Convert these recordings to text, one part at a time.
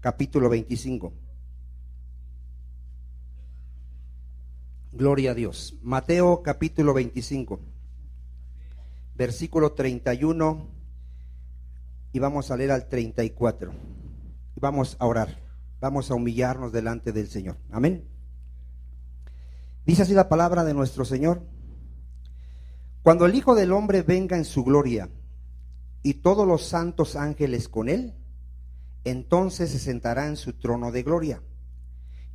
capítulo 25. Gloria a Dios. Mateo capítulo 25, versículo 31, y vamos a leer al 34. Y vamos a orar, vamos a humillarnos delante del Señor. Amén. Dice así la palabra de nuestro Señor: cuando el Hijo del Hombre venga en su gloria y todos los santos ángeles con él, entonces se sentará en su trono de gloria,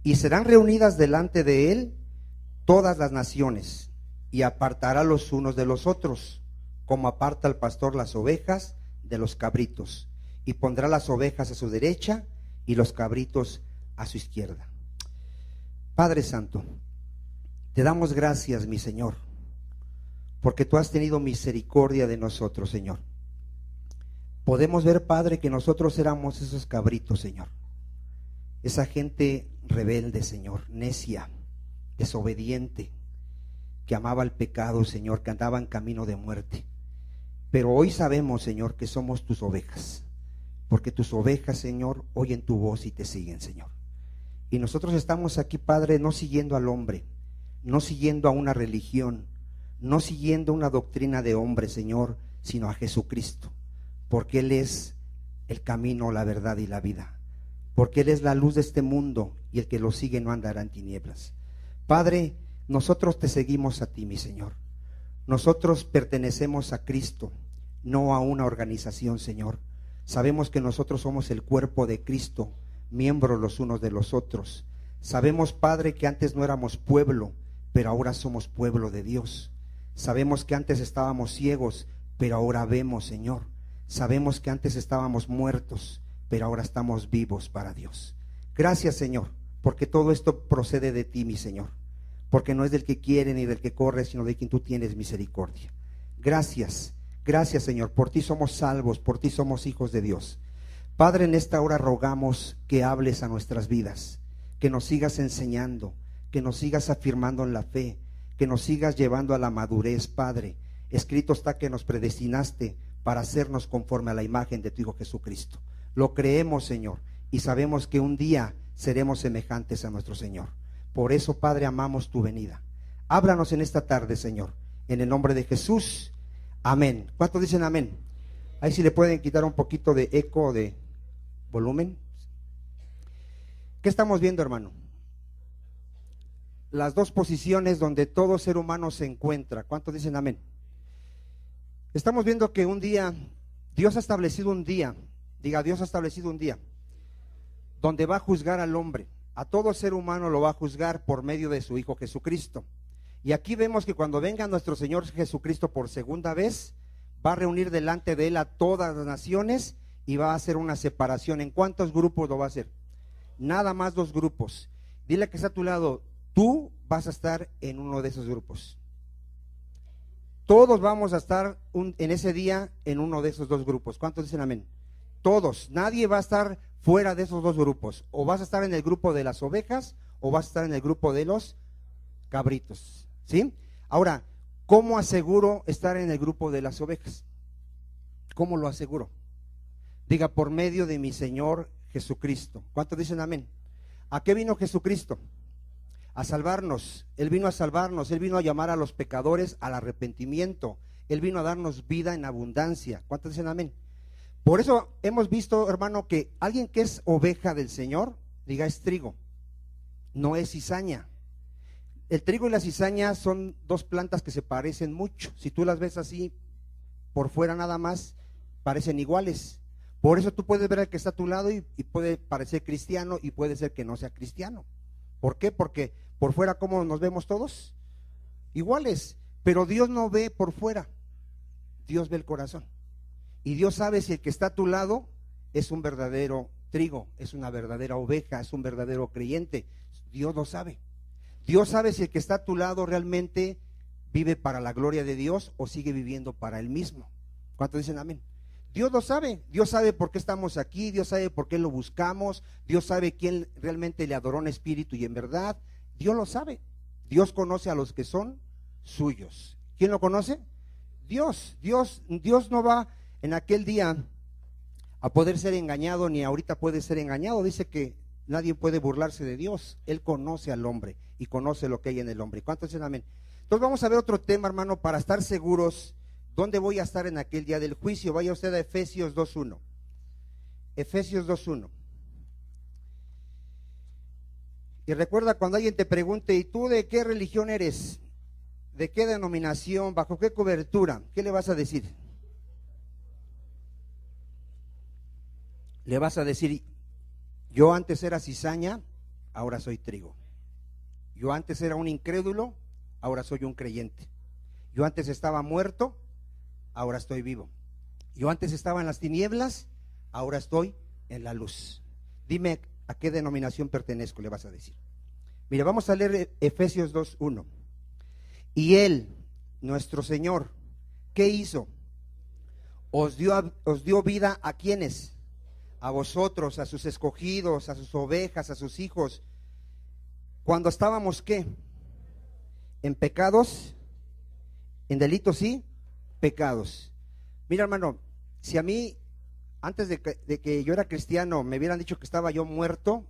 y serán reunidas delante de él todas las naciones, y apartará los unos de los otros, como aparta el pastor las ovejas de los cabritos, y pondrá las ovejas a su derecha y los cabritos a su izquierda. Padre Santo, te damos gracias, mi Señor, porque tú has tenido misericordia de nosotros, Señor. Podemos ver, Padre, que nosotros éramos esos cabritos, Señor, esa gente rebelde, Señor, necia, desobediente, que amaba el pecado, Señor, que andaba en camino de muerte. Pero hoy sabemos, Señor, que somos tus ovejas, porque tus ovejas, Señor, oyen tu voz y te siguen, Señor. Y nosotros estamos aquí, Padre, no siguiendo al hombre, no siguiendo a una religión, no siguiendo una doctrina de hombre, Señor, sino a Jesucristo, porque Él es el camino, la verdad y la vida, porque Él es la luz de este mundo, y el que lo sigue no andará en tinieblas. Padre, nosotros te seguimos a ti, mi Señor. Nosotros pertenecemos a Cristo, no a una organización, Señor. Sabemos que nosotros somos el cuerpo de Cristo, miembros los unos de los otros. Sabemos, Padre, que antes no éramos pueblo, pero ahora somos pueblo de Dios. Sabemos que antes estábamos ciegos, pero ahora vemos, Señor. Sabemos que antes estábamos muertos, pero ahora estamos vivos para Dios. Gracias, Señor, porque todo esto procede de ti, mi Señor, porque no es del que quiere ni del que corre, sino de quien tú tienes misericordia. Gracias, gracias, Señor, por ti somos salvos, por ti somos hijos de Dios. Padre, en esta hora rogamos que hables a nuestras vidas, que nos sigas enseñando, que nos sigas afirmando en la fe, que nos sigas llevando a la madurez, Padre. Escrito está que nos predestinaste para hacernos conforme a la imagen de tu Hijo Jesucristo. Lo creemos, Señor, y sabemos que un día seremos semejantes a nuestro Señor. Por eso, Padre, amamos tu venida. Háblanos en esta tarde, Señor, en el nombre de Jesús. Amén. ¿Cuántos dicen amén? Ahí sí le pueden quitar un poquito de eco, de volumen. ¿Qué estamos viendo, hermano? Las dos posiciones donde todo ser humano se encuentra. ¿Cuántos dicen amén? Estamos viendo que un día, Dios ha establecido un día, diga, Dios ha establecido un día, donde va a juzgar al hombre. A todo ser humano lo va a juzgar por medio de su Hijo Jesucristo. Y aquí vemos que cuando venga nuestro Señor Jesucristo por segunda vez, va a reunir delante de Él a todas las naciones y va a hacer una separación. ¿En cuántos grupos lo va a hacer? Nada más 2 grupos. Dile que está a tu lado, tú vas a estar en uno de esos grupos. Todos vamos a estar en ese día en uno de esos 2 grupos. ¿Cuántos dicen amén? Todos, nadie va a estar fuera de esos 2 grupos. O vas a estar en el grupo de las ovejas o vas a estar en el grupo de los cabritos, ¿sí? Ahora, ¿cómo aseguro estar en el grupo de las ovejas? ¿Cómo lo aseguro? Diga, por medio de mi Señor Jesucristo. ¿Cuántos dicen amén? ¿A qué vino Jesucristo? A salvarnos. Él vino a salvarnos. Él vino a llamar a los pecadores al arrepentimiento. Él vino a darnos vida en abundancia. ¿Cuántos dicen amén? Por eso hemos visto, hermano, que alguien que es oveja del Señor, diga, es trigo, no es cizaña. El trigo y la cizaña son 2 plantas que se parecen mucho. Si tú las ves así por fuera nada más, parecen iguales. Por eso tú puedes ver al que está a tu lado y puede parecer cristiano y puede ser que no sea cristiano. ¿Por qué? Porque por fuera, ¿cómo nos vemos todos? Iguales. Pero Dios no ve por fuera, Dios ve el corazón. Y Dios sabe si el que está a tu lado es un verdadero trigo, es una verdadera oveja, es un verdadero creyente. Dios lo sabe. Dios sabe si el que está a tu lado realmente vive para la gloria de Dios o sigue viviendo para él mismo. ¿Cuántos dicen amén? Dios lo sabe. Dios sabe por qué estamos aquí, Dios sabe por qué lo buscamos, Dios sabe quién realmente le adoró en espíritu y en verdad. Dios lo sabe. Dios conoce a los que son suyos. ¿Quién lo conoce? Dios. Dios no va en aquel día a poder ser engañado, ni ahorita puede ser engañado. Dice que nadie puede burlarse de Dios. Él conoce al hombre y conoce lo que hay en el hombre. ¿Cuántos dicen amén? Entonces vamos a ver otro tema, hermano, para estar seguros dónde voy a estar en aquel día del juicio. Vaya usted a Efesios 2:1. Efesios 2:1. Y recuerda, cuando alguien te pregunte, ¿y tú de qué religión eres? ¿De qué denominación? ¿Bajo qué cobertura? ¿Qué le vas a decir? Le vas a decir: yo antes era cizaña, ahora soy trigo. Yo antes era un incrédulo, ahora soy un creyente. Yo antes estaba muerto, ahora estoy vivo. Yo antes estaba en las tinieblas, ahora estoy en la luz. Dime a qué denominación pertenezco, le vas a decir. Mira, vamos a leer Efesios 2:1. Y Él, nuestro Señor, ¿qué hizo? Os dio vida ¿a quiénes? A vosotros, a sus escogidos, a sus ovejas, a sus hijos. Cuando estábamos, ¿qué? En pecados, en delitos y pecados. Mira, hermano, si a mí, antes de que yo era cristiano, me hubieran dicho que estaba yo muerto,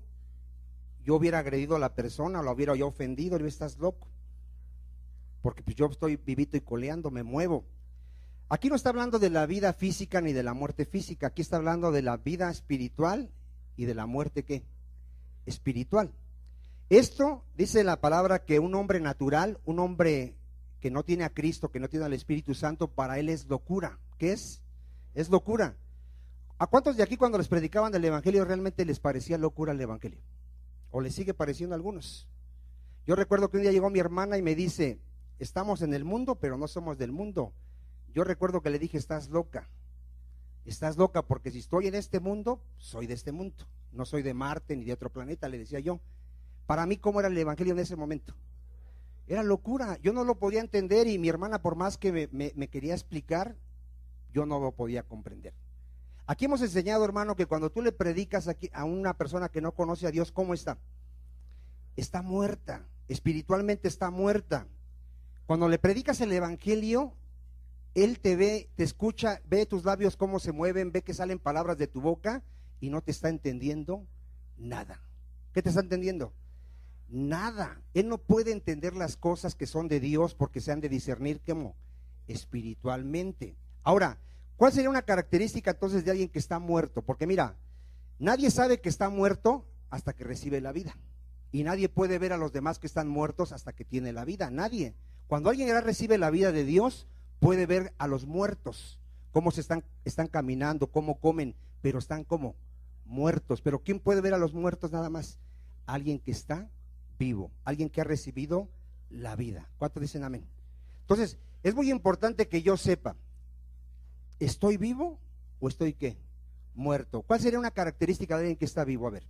yo hubiera agredido a la persona, lo hubiera yo ofendido, le hubiera: estás loco. Porque pues yo estoy vivito y coleando, me muevo. Aquí no está hablando de la vida física ni de la muerte física, aquí está hablando de la vida espiritual y de la muerte, ¿qué? Espiritual. Esto dice la palabra que un hombre natural, un hombre que no tiene a Cristo, que no tiene al Espíritu Santo, para él es locura. ¿Qué es? Es locura. ¿A cuántos de aquí cuando les predicaban del evangelio realmente les parecía locura el evangelio? ¿O les sigue pareciendo a algunos? Yo recuerdo que un día llegó mi hermana y me dice: estamos en el mundo, pero no somos del mundo. Yo recuerdo que le dije: estás loca, porque si estoy en este mundo, soy de este mundo, no soy de Marte ni de otro planeta, le decía yo. Para mí, ¿cómo era el evangelio en ese momento? Era locura, yo no lo podía entender, y mi hermana, por más que me quería explicar, yo no lo podía comprender. Aquí hemos enseñado, hermano, que cuando tú le predicas aquí a una persona que no conoce a Dios, ¿cómo está? Está muerta, espiritualmente está muerta. Cuando le predicas el evangelio, él te ve, te escucha, ve tus labios cómo se mueven, ve que salen palabras de tu boca y no te está entendiendo nada. ¿Qué te está entendiendo? Nada. Él no puede entender las cosas que son de Dios porque se han de discernir como espiritualmente. Ahora, ¿cuál sería una característica entonces de alguien que está muerto? Porque mira, nadie sabe que está muerto hasta que recibe la vida. Y nadie puede ver a los demás que están muertos hasta que tiene la vida. Nadie. Cuando alguien ya recibe la vida de Dios, puede ver a los muertos, cómo están caminando, cómo comen, pero están como muertos. Pero ¿quién puede ver a los muertos nada más? Alguien que está vivo, alguien que ha recibido la vida. ¿Cuántos dicen amén? Entonces, es muy importante que yo sepa, ¿estoy vivo o estoy qué? Muerto. ¿Cuál sería una característica de alguien que está vivo? A ver.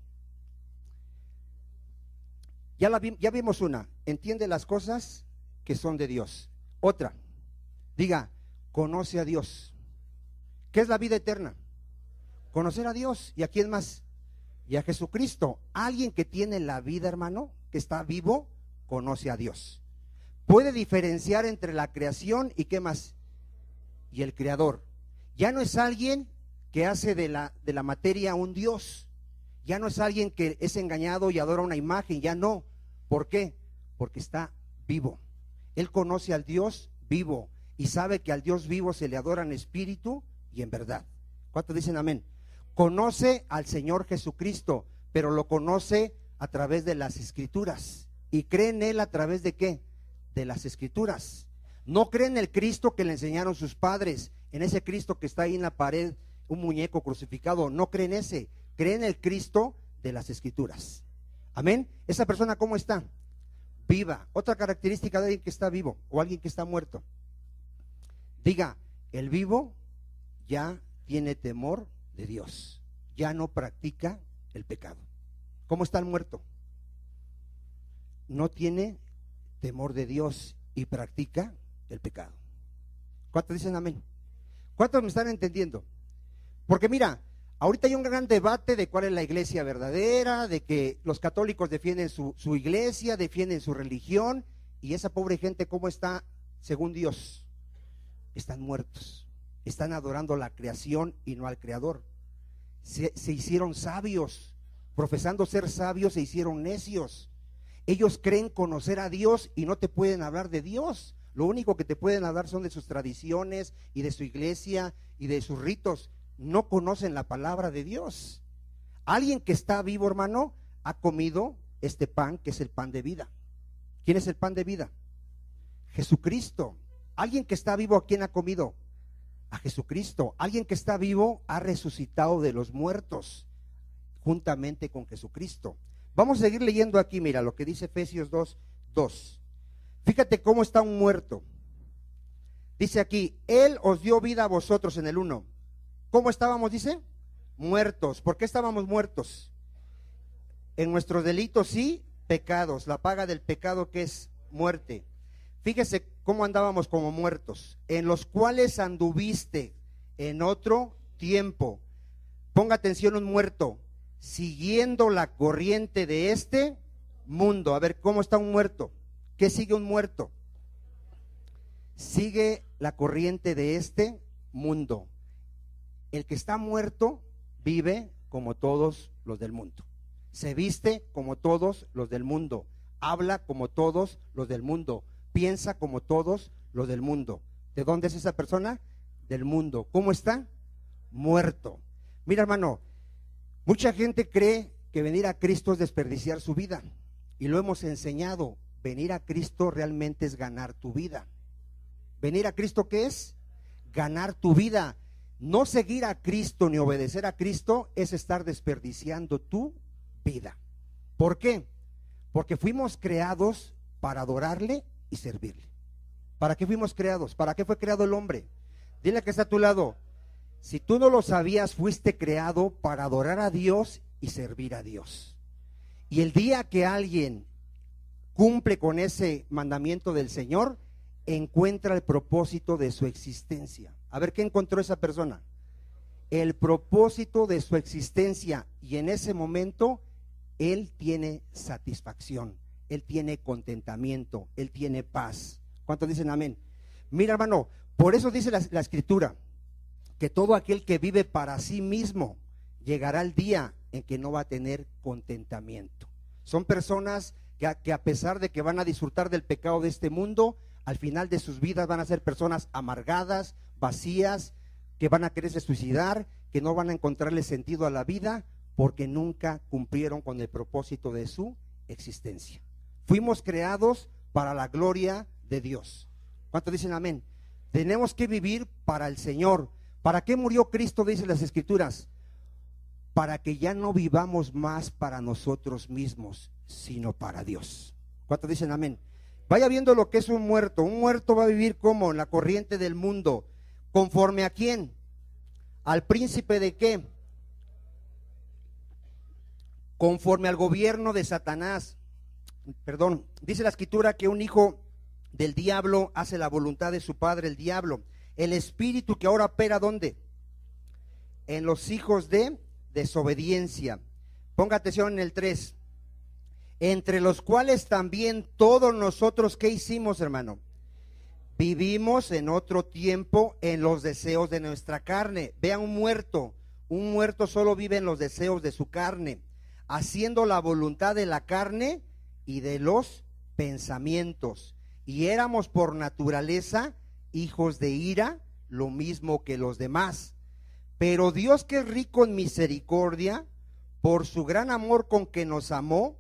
Ya vimos una: entiende las cosas que son de Dios. Otra, diga, conoce a Dios. ¿Qué es la vida eterna? Conocer a Dios. ¿Y a quién más? Y a Jesucristo. Alguien que tiene la vida, hermano, que está vivo, conoce a Dios. Puede diferenciar entre la creación y ¿qué más? Y el creador. Ya no es alguien que hace de la materia un Dios. Ya no es alguien que es engañado y adora una imagen. Ya no. ¿Por qué? Porque está vivo. Él conoce al Dios vivo y sabe que al Dios vivo se le adora en espíritu y en verdad. ¿Cuántos dicen amén? Conoce al Señor Jesucristo, pero lo conoce a través de las Escrituras. ¿Y cree en Él a través de qué? De las Escrituras. No cree en el Cristo que le enseñaron sus padres, en ese Cristo que está ahí en la pared, un muñeco crucificado. No cree en ese, cree en el Cristo de las Escrituras. Amén. ¿Esa persona cómo está? Viva. Otra característica de alguien que está vivo o alguien que está muerto. Diga, el vivo ya tiene temor de Dios, ya no practica el pecado. ¿Cómo está el muerto? No tiene temor de Dios y practica el pecado. ¿Cuántos dicen amén? ¿Cuántos me están entendiendo? Porque mira, ahorita hay un gran debate de cuál es la iglesia verdadera, de que los católicos defienden su iglesia, defienden su religión, y esa pobre gente, ¿cómo está según Dios? Están muertos, están adorando la creación y no al creador. se hicieron sabios. Profesando ser sabios se hicieron necios. Ellos creen conocer a Dios y no te pueden hablar de Dios. Lo único que te pueden hablar son de sus tradiciones y de su iglesia y de sus ritos. No conocen la palabra de Dios. Alguien que está vivo, hermano, ha comido este pan que es el pan de vida. ¿Quién es el pan de vida? Jesucristo. Alguien que está vivo, ¿a quién ha comido? A Jesucristo. Alguien que está vivo ha resucitado de los muertos juntamente con Jesucristo. Vamos a seguir leyendo aquí, mira lo que dice Efesios 2:2. Fíjate cómo está un muerto. Dice aquí, Él os dio vida a vosotros en el 1. ¿Cómo estábamos, dice? Muertos. ¿Por qué estábamos muertos? En nuestros delitos y pecados. La paga del pecado, que es muerte. Fíjese cómo andábamos como muertos, en los cuales anduviste en otro tiempo. Ponga atención, un muerto, siguiendo la corriente de este mundo. A ver, ¿cómo está un muerto? ¿Qué sigue un muerto? Sigue la corriente de este mundo. El que está muerto vive como todos los del mundo. Se viste como todos los del mundo. Habla como todos los del mundo. Piensa como todos los del mundo. ¿De dónde es esa persona? Del mundo. ¿Cómo está? Muerto. Mira, hermano, mucha gente cree que venir a Cristo es desperdiciar su vida. Y lo hemos enseñado. Venir a Cristo realmente es ganar tu vida. ¿Venir a Cristo qué es? Ganar tu vida. No seguir a Cristo ni obedecer a Cristo es estar desperdiciando tu vida. ¿Por qué? Porque fuimos creados para adorarle y servirle. ¿Para qué fuimos creados? ¿Para qué fue creado el hombre? Dile que está a tu lado, si tú no lo sabías, fuiste creado para adorar a Dios y servir a Dios. Y el día que alguien cumple con ese mandamiento del Señor, encuentra el propósito de su existencia. A ver, ¿qué encontró esa persona? El propósito de su existencia, y en ese momento él tiene satisfacción, él tiene contentamiento, él tiene paz. ¿Cuántos dicen amén? Mira, hermano, por eso dice la Escritura que todo aquel que vive para sí mismo llegará el día en que no va a tener contentamiento. Son personas que a pesar de que van a disfrutar del pecado de este mundo, al final de sus vidas van a ser personas amargadas, vacías, que van a quererse suicidar, que no van a encontrarle sentido a la vida, porque nunca cumplieron con el propósito de su existencia. Fuimos creados para la gloria de Dios. ¿Cuántos dicen amén? Tenemos que vivir para el Señor. ¿Para qué murió Cristo? Dicen las Escrituras. Para que ya no vivamos más para nosotros mismos, sino para Dios. ¿Cuántos dicen amén? Vaya viendo lo que es un muerto. Un muerto va a vivir como en la corriente del mundo. ¿Conforme a quién? ¿Al príncipe de qué? Conforme al gobierno de Satanás. Perdón, dice la Escritura que un hijo del diablo hace la voluntad de su padre, el diablo. El espíritu que ahora opera, ¿dónde? En los hijos de desobediencia. Ponga atención en el 3. Entre los cuales también todos nosotros, ¿qué hicimos, hermano? Vivimos en otro tiempo en los deseos de nuestra carne. Vean, un muerto solo vive en los deseos de su carne, haciendo la voluntad de la carne y de los pensamientos. Y éramos por naturaleza hijos de ira, lo mismo que los demás. Pero Dios, que es rico en misericordia, por su gran amor con que nos amó,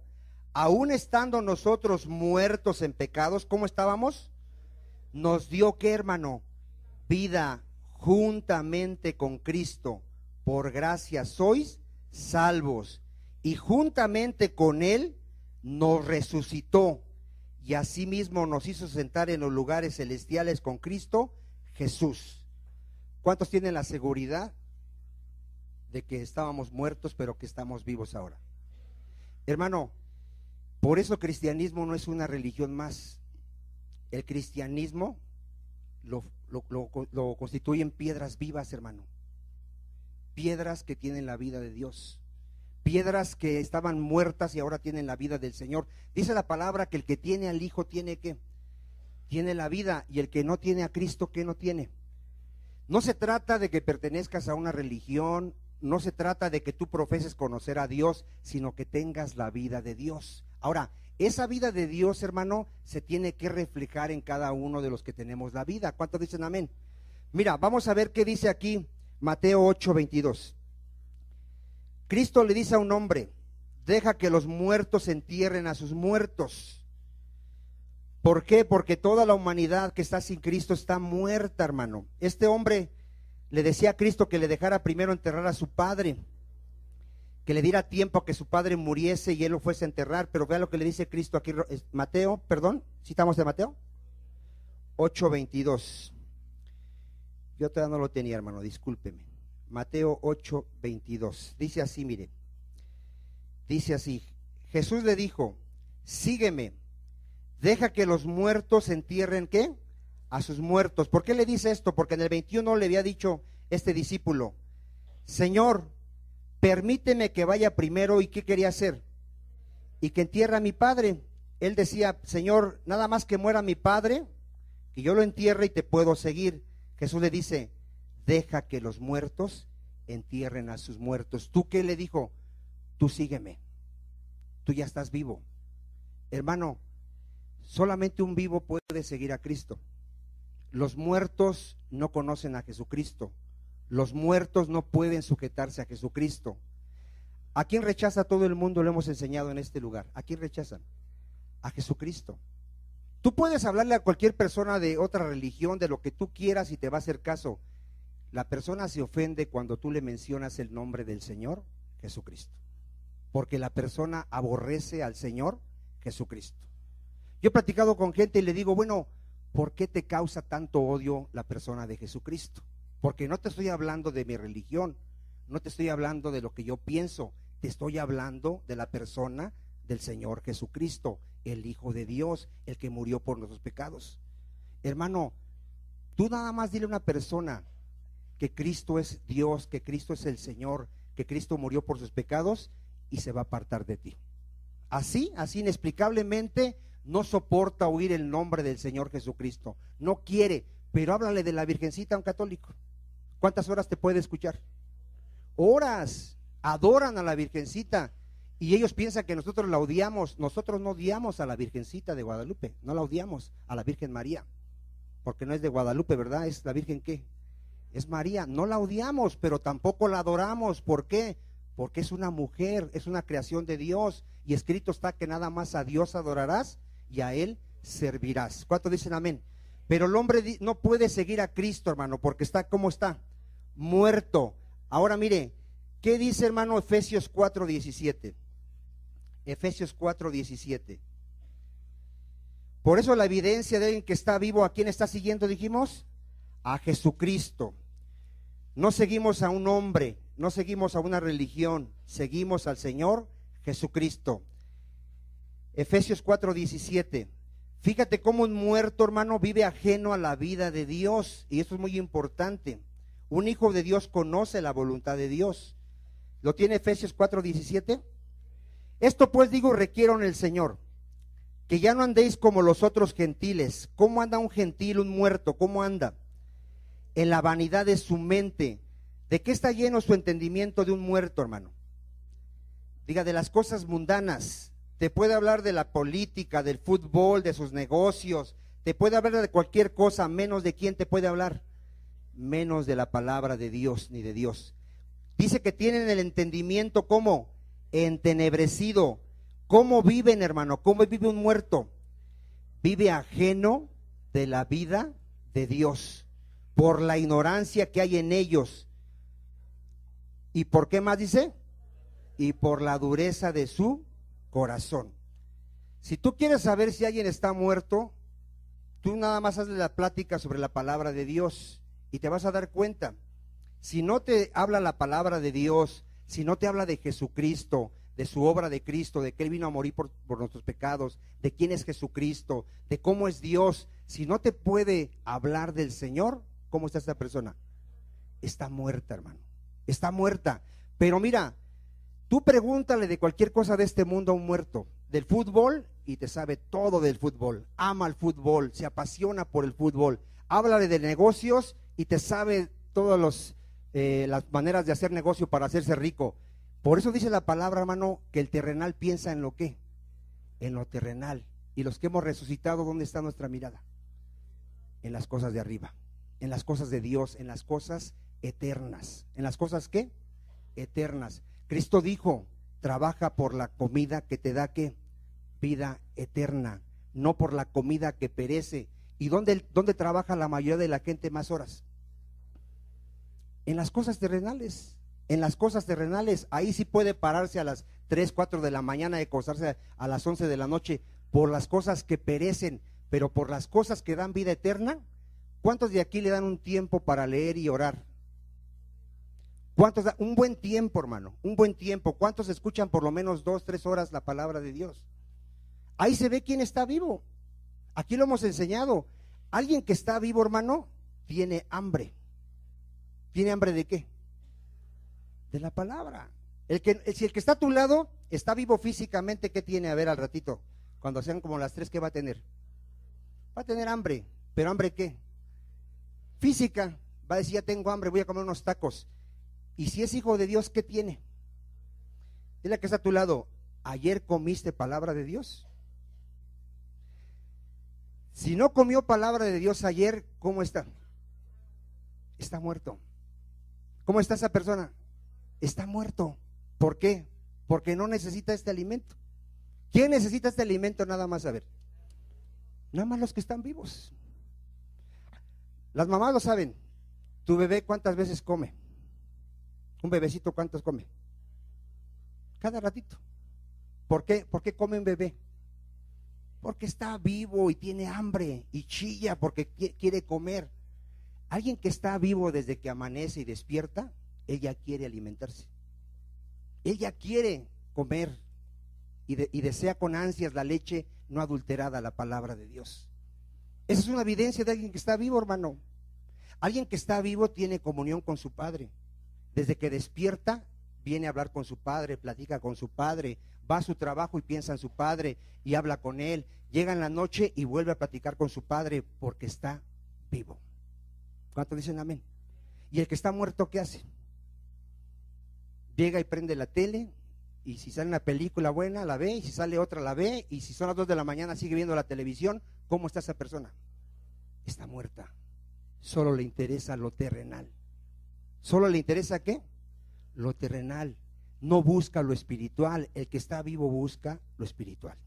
aun estando nosotros muertos en pecados, ¿cómo estábamos? Nos dio, ¿qué, hermano? Vida juntamente con Cristo. Por gracia sois salvos. Y juntamente con Él nos resucitó. Y asimismo nos hizo sentar en los lugares celestiales con Cristo Jesús. ¿Cuántos tienen la seguridad de que estábamos muertos, pero que estamos vivos ahora? Hermano, por eso el cristianismo no es una religión más. El cristianismo lo constituyen piedras vivas, hermano. Piedras que tienen la vida de Dios. Piedras que estaban muertas y ahora tienen la vida del Señor. Dice la palabra que el que tiene al Hijo tiene ¿qué? Tiene la vida, y el que no tiene a Cristo, ¿qué no tiene? No se trata de que pertenezcas a una religión no se trata de que tú profeses conocer a Dios, sino que tengas la vida de Dios. Ahora, esa vida de Dios, hermano, se tiene que reflejar en cada uno de los que tenemos la vida. ¿Cuántos dicen amén? Mira, vamos a ver qué dice aquí Mateo 8:22. Cristo le dice a un hombre: deja que los muertos entierren a sus muertos. ¿Por qué? Porque toda la humanidad que está sin Cristo está muerta, hermano. Este hombre le decía a Cristo que le dejara primero enterrar a su padre, que le diera tiempo a que su padre muriese y él lo fuese a enterrar. Pero vea lo que le dice Cristo aquí, Mateo, perdón, ¿citamos de Mateo? 8:22. Yo todavía no lo tenía, hermano, discúlpeme. Mateo 8:22. Dice así, mire. Dice así: Jesús le dijo: sígueme, deja que los muertos entierren, ¿qué? A sus muertos. ¿Por qué le dice esto? Porque en el 21 le había dicho este discípulo: Señor, permíteme que vaya primero. ¿Y qué quería hacer? Y que entierre a mi padre. Él decía: Señor, nada más que muera mi padre, que yo lo entierre y te puedo seguir. Jesús le dice: deja que los muertos entierren a sus muertos. ¿Tú qué le dijo? Tú sígueme, tú ya estás vivo. Hermano, solamente un vivo puede seguir a Cristo. Los muertos no conocen a Jesucristo. Los muertos no pueden sujetarse a Jesucristo. ¿A quién rechaza todo el mundo? Lo hemos enseñado en este lugar. ¿A quién rechazan? A Jesucristo. Tú puedes hablarle a cualquier persona de otra religión, de lo que tú quieras, y te va a hacer caso. La persona se ofende cuando tú le mencionas el nombre del Señor Jesucristo, porque la persona aborrece al Señor Jesucristo. Yo he platicado con gente y le digo: bueno, ¿por qué te causa tanto odio la persona de Jesucristo? Porque no te estoy hablando de mi religión, no te estoy hablando de lo que yo pienso, te estoy hablando de la persona del Señor Jesucristo, el Hijo de Dios, el que murió por nuestros pecados. Hermano, tú nada más dile a una persona que Cristo es Dios, que Cristo es el Señor, que Cristo murió por sus pecados, y se va a apartar de ti. Así inexplicablemente no soporta oír el nombre del Señor Jesucristo, no quiere. Pero háblale de la Virgencita a un católico. ¿Cuántas horas te puede escuchar? Horas. Adoran a la Virgencita y ellos piensan que nosotros la odiamos. Nosotros no odiamos a la Virgencita de Guadalupe, no la odiamos, a la Virgen María, porque no es de Guadalupe, ¿verdad? ¿Es la Virgen qué? Es María. No la odiamos, pero tampoco la adoramos. ¿Por qué? Porque es una mujer, es una creación de Dios, y escrito está que nada más a Dios adorarás y a Él servirás. ¿Cuántos dicen amén? Pero el hombre no puede seguir a Cristo, hermano, porque está, ¿cómo está? Muerto. Ahora mire, ¿qué dice, hermano, Efesios 4:17? Efesios 4:17. Por eso la evidencia de alguien que está vivo, ¿a quién está siguiendo, dijimos? A Jesucristo. No seguimos a un hombre, no seguimos a una religión, seguimos al Señor Jesucristo. Efesios 4:17. Fíjate cómo un muerto, hermano, vive ajeno a la vida de Dios, y esto es muy importante. Un hijo de Dios conoce la voluntad de Dios. ¿Lo tiene Efesios 4:17? Esto pues digo, requiero en el Señor, que ya no andéis como los otros gentiles. ¿Cómo anda un gentil, un muerto? ¿Cómo anda? En la vanidad de su mente. ¿De qué está lleno su entendimiento de un muerto, hermano? Diga, de las cosas mundanas. Te puede hablar de la política, del fútbol, de sus negocios. Te puede hablar de cualquier cosa, menos de quién te puede hablar. Menos de la palabra de Dios, ni de Dios. Dice que tienen el entendimiento como entenebrecido. ¿Cómo viven, hermano? ¿Cómo vive un muerto? Vive ajeno de la vida de Dios, por la ignorancia que hay en ellos. ¿Y por qué más dice? Y por la dureza de su corazón. Si tú quieres saber si alguien está muerto, tú nada más hazle la plática sobre la palabra de Dios y te vas a dar cuenta. Si no te habla la palabra de Dios, si no te habla de Jesucristo, de su obra de Cristo, de que Él vino a morir por nuestros pecados, de quién es Jesucristo, de cómo es Dios, si no te puede hablar del Señor, ¿cómo está esta persona? Está muerta, hermano, está muerta. Pero mira, tú pregúntale de cualquier cosa de este mundo a un muerto, del fútbol, y te sabe todo del fútbol, ama el fútbol, se apasiona por el fútbol. Háblale de negocios y te sabe todos los las maneras de hacer negocio para hacerse rico. Por eso dice la palabra, hermano, que el terrenal piensa en lo que, en lo terrenal. Y los que hemos resucitado, ¿dónde está nuestra mirada? En las cosas de arriba, en las cosas de Dios, en las cosas eternas. ¿En las cosas qué? Eternas. Cristo dijo, trabaja por la comida que te da ¿qué? Vida eterna, no por la comida que perece. ¿Y dónde trabaja la mayoría de la gente más horas? En las cosas terrenales. En las cosas terrenales, ahí sí puede pararse a las 3, 4 de la mañana y acostarse a las 11 de la noche por las cosas que perecen, pero por las cosas que dan vida eterna. ¿Cuántos de aquí le dan un tiempo para leer y orar? ¿Cuántos dan? Un buen tiempo, hermano, un buen tiempo. ¿Cuántos escuchan por lo menos 2, 3 horas la palabra de Dios? Ahí se ve quién está vivo. Aquí lo hemos enseñado. Alguien que está vivo, hermano, tiene hambre. ¿Tiene hambre de qué? De la palabra. Si el que está a tu lado está vivo físicamente, ¿qué tiene? A ver al ratito, cuando sean como las 3, ¿qué va a tener? Va a tener hambre. ¿Pero hambre qué? Física. Va a decir, ya tengo hambre, voy a comer unos tacos. Y si es hijo de Dios, ¿qué tiene? Dile que está a tu lado, ¿ayer comiste palabra de Dios? Si no comió palabra de Dios ayer, ¿cómo está? Está muerto. ¿Cómo está esa persona? Está muerto. ¿Por qué? Porque no necesita este alimento. ¿Quién necesita este alimento? Nada más, a ver. Nada más los que están vivos. Las mamás lo saben. Tu bebé, ¿cuántas veces come? Un bebecito, ¿cuántos come? Cada ratito. ¿Por qué? ¿Por qué come un bebé? Porque está vivo y tiene hambre y chilla porque quiere comer. Alguien que está vivo desde que amanece y despierta, ella quiere alimentarse. Ella quiere comer y desea con ansias la leche no adulterada, la palabra de Dios. Esa es una evidencia de alguien que está vivo, hermano. Alguien que está vivo tiene comunión con su Padre. Desde que despierta, viene a hablar con su Padre, platica con su Padre, va a su trabajo y piensa en su Padre y habla con él. Llega en la noche y vuelve a platicar con su Padre porque está vivo. ¿Cuántos dicen amén? Y el que está muerto, ¿qué hace? Llega y prende la tele, y si sale una película buena, la ve, y si sale otra, la ve, y si son las 2 de la mañana, sigue viendo la televisión. ¿Cómo está esa persona? Está muerta. Solo le interesa lo terrenal. ¿Solo le interesa qué? Lo terrenal. No busca lo espiritual. El que está vivo busca lo espiritual.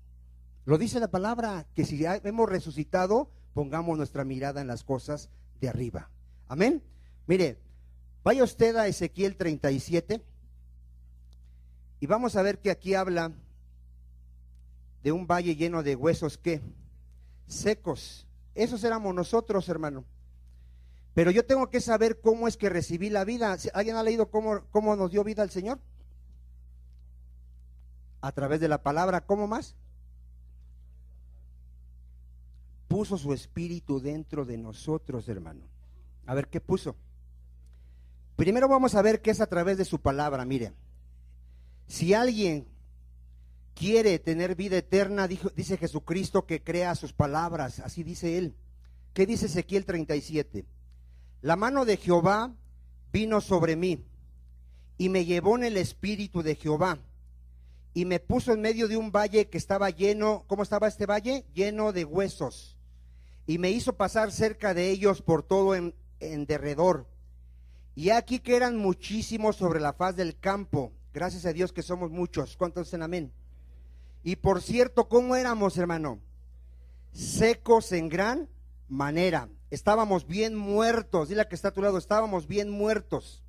Lo dice la palabra, que si hemos resucitado, pongamos nuestra mirada en las cosas de arriba. Amén. Mire, vaya usted a Ezequiel 37 y vamos a ver que aquí habla de un valle lleno de huesos que secos. Esos éramos nosotros, hermano. Pero yo tengo que saber cómo es que recibí la vida. ¿Alguien ha leído cómo nos dio vida el Señor? A través de la palabra. ¿Cómo más? Puso su espíritu dentro de nosotros, hermano. A ver, ¿qué puso? Primero vamos a ver qué es a través de su palabra. Mire, si alguien quiere tener vida eterna, dice Jesucristo que crea sus palabras, así dice él. ¿Qué dice Ezequiel 37? La mano de Jehová vino sobre mí y me llevó en el espíritu de Jehová y me puso en medio de un valle que estaba lleno. ¿Cómo estaba este valle? Lleno de huesos, y me hizo pasar cerca de ellos por todo en derredor, y aquí que eran muchísimos sobre la faz del campo. Gracias a Dios que somos muchos. ¿Cuántos dicen amén? Y por cierto, ¿cómo éramos, hermano? Secos en gran manera. Estábamos bien muertos. Dile a que está a tu lado, estábamos bien muertos,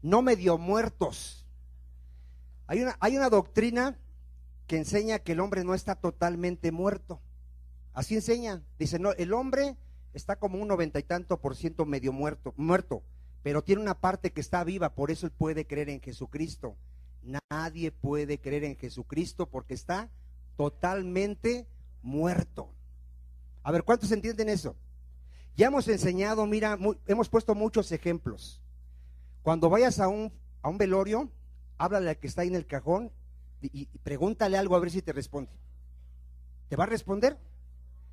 no medio muertos. Hay una doctrina que enseña que el hombre no está totalmente muerto. Así enseña. Dice, no, el hombre está como un 90 y tanto % medio muerto, pero tiene una parte que está viva. Por eso él puede creer en Jesucristo. Nadie puede creer en Jesucristo porque está totalmente muerto. A ver, ¿cuántos entienden eso? Ya hemos enseñado, mira, hemos puesto muchos ejemplos. Cuando vayas a un velorio, háblale al que está ahí en el cajón y pregúntale algo a ver si te responde. ¿Te va a responder?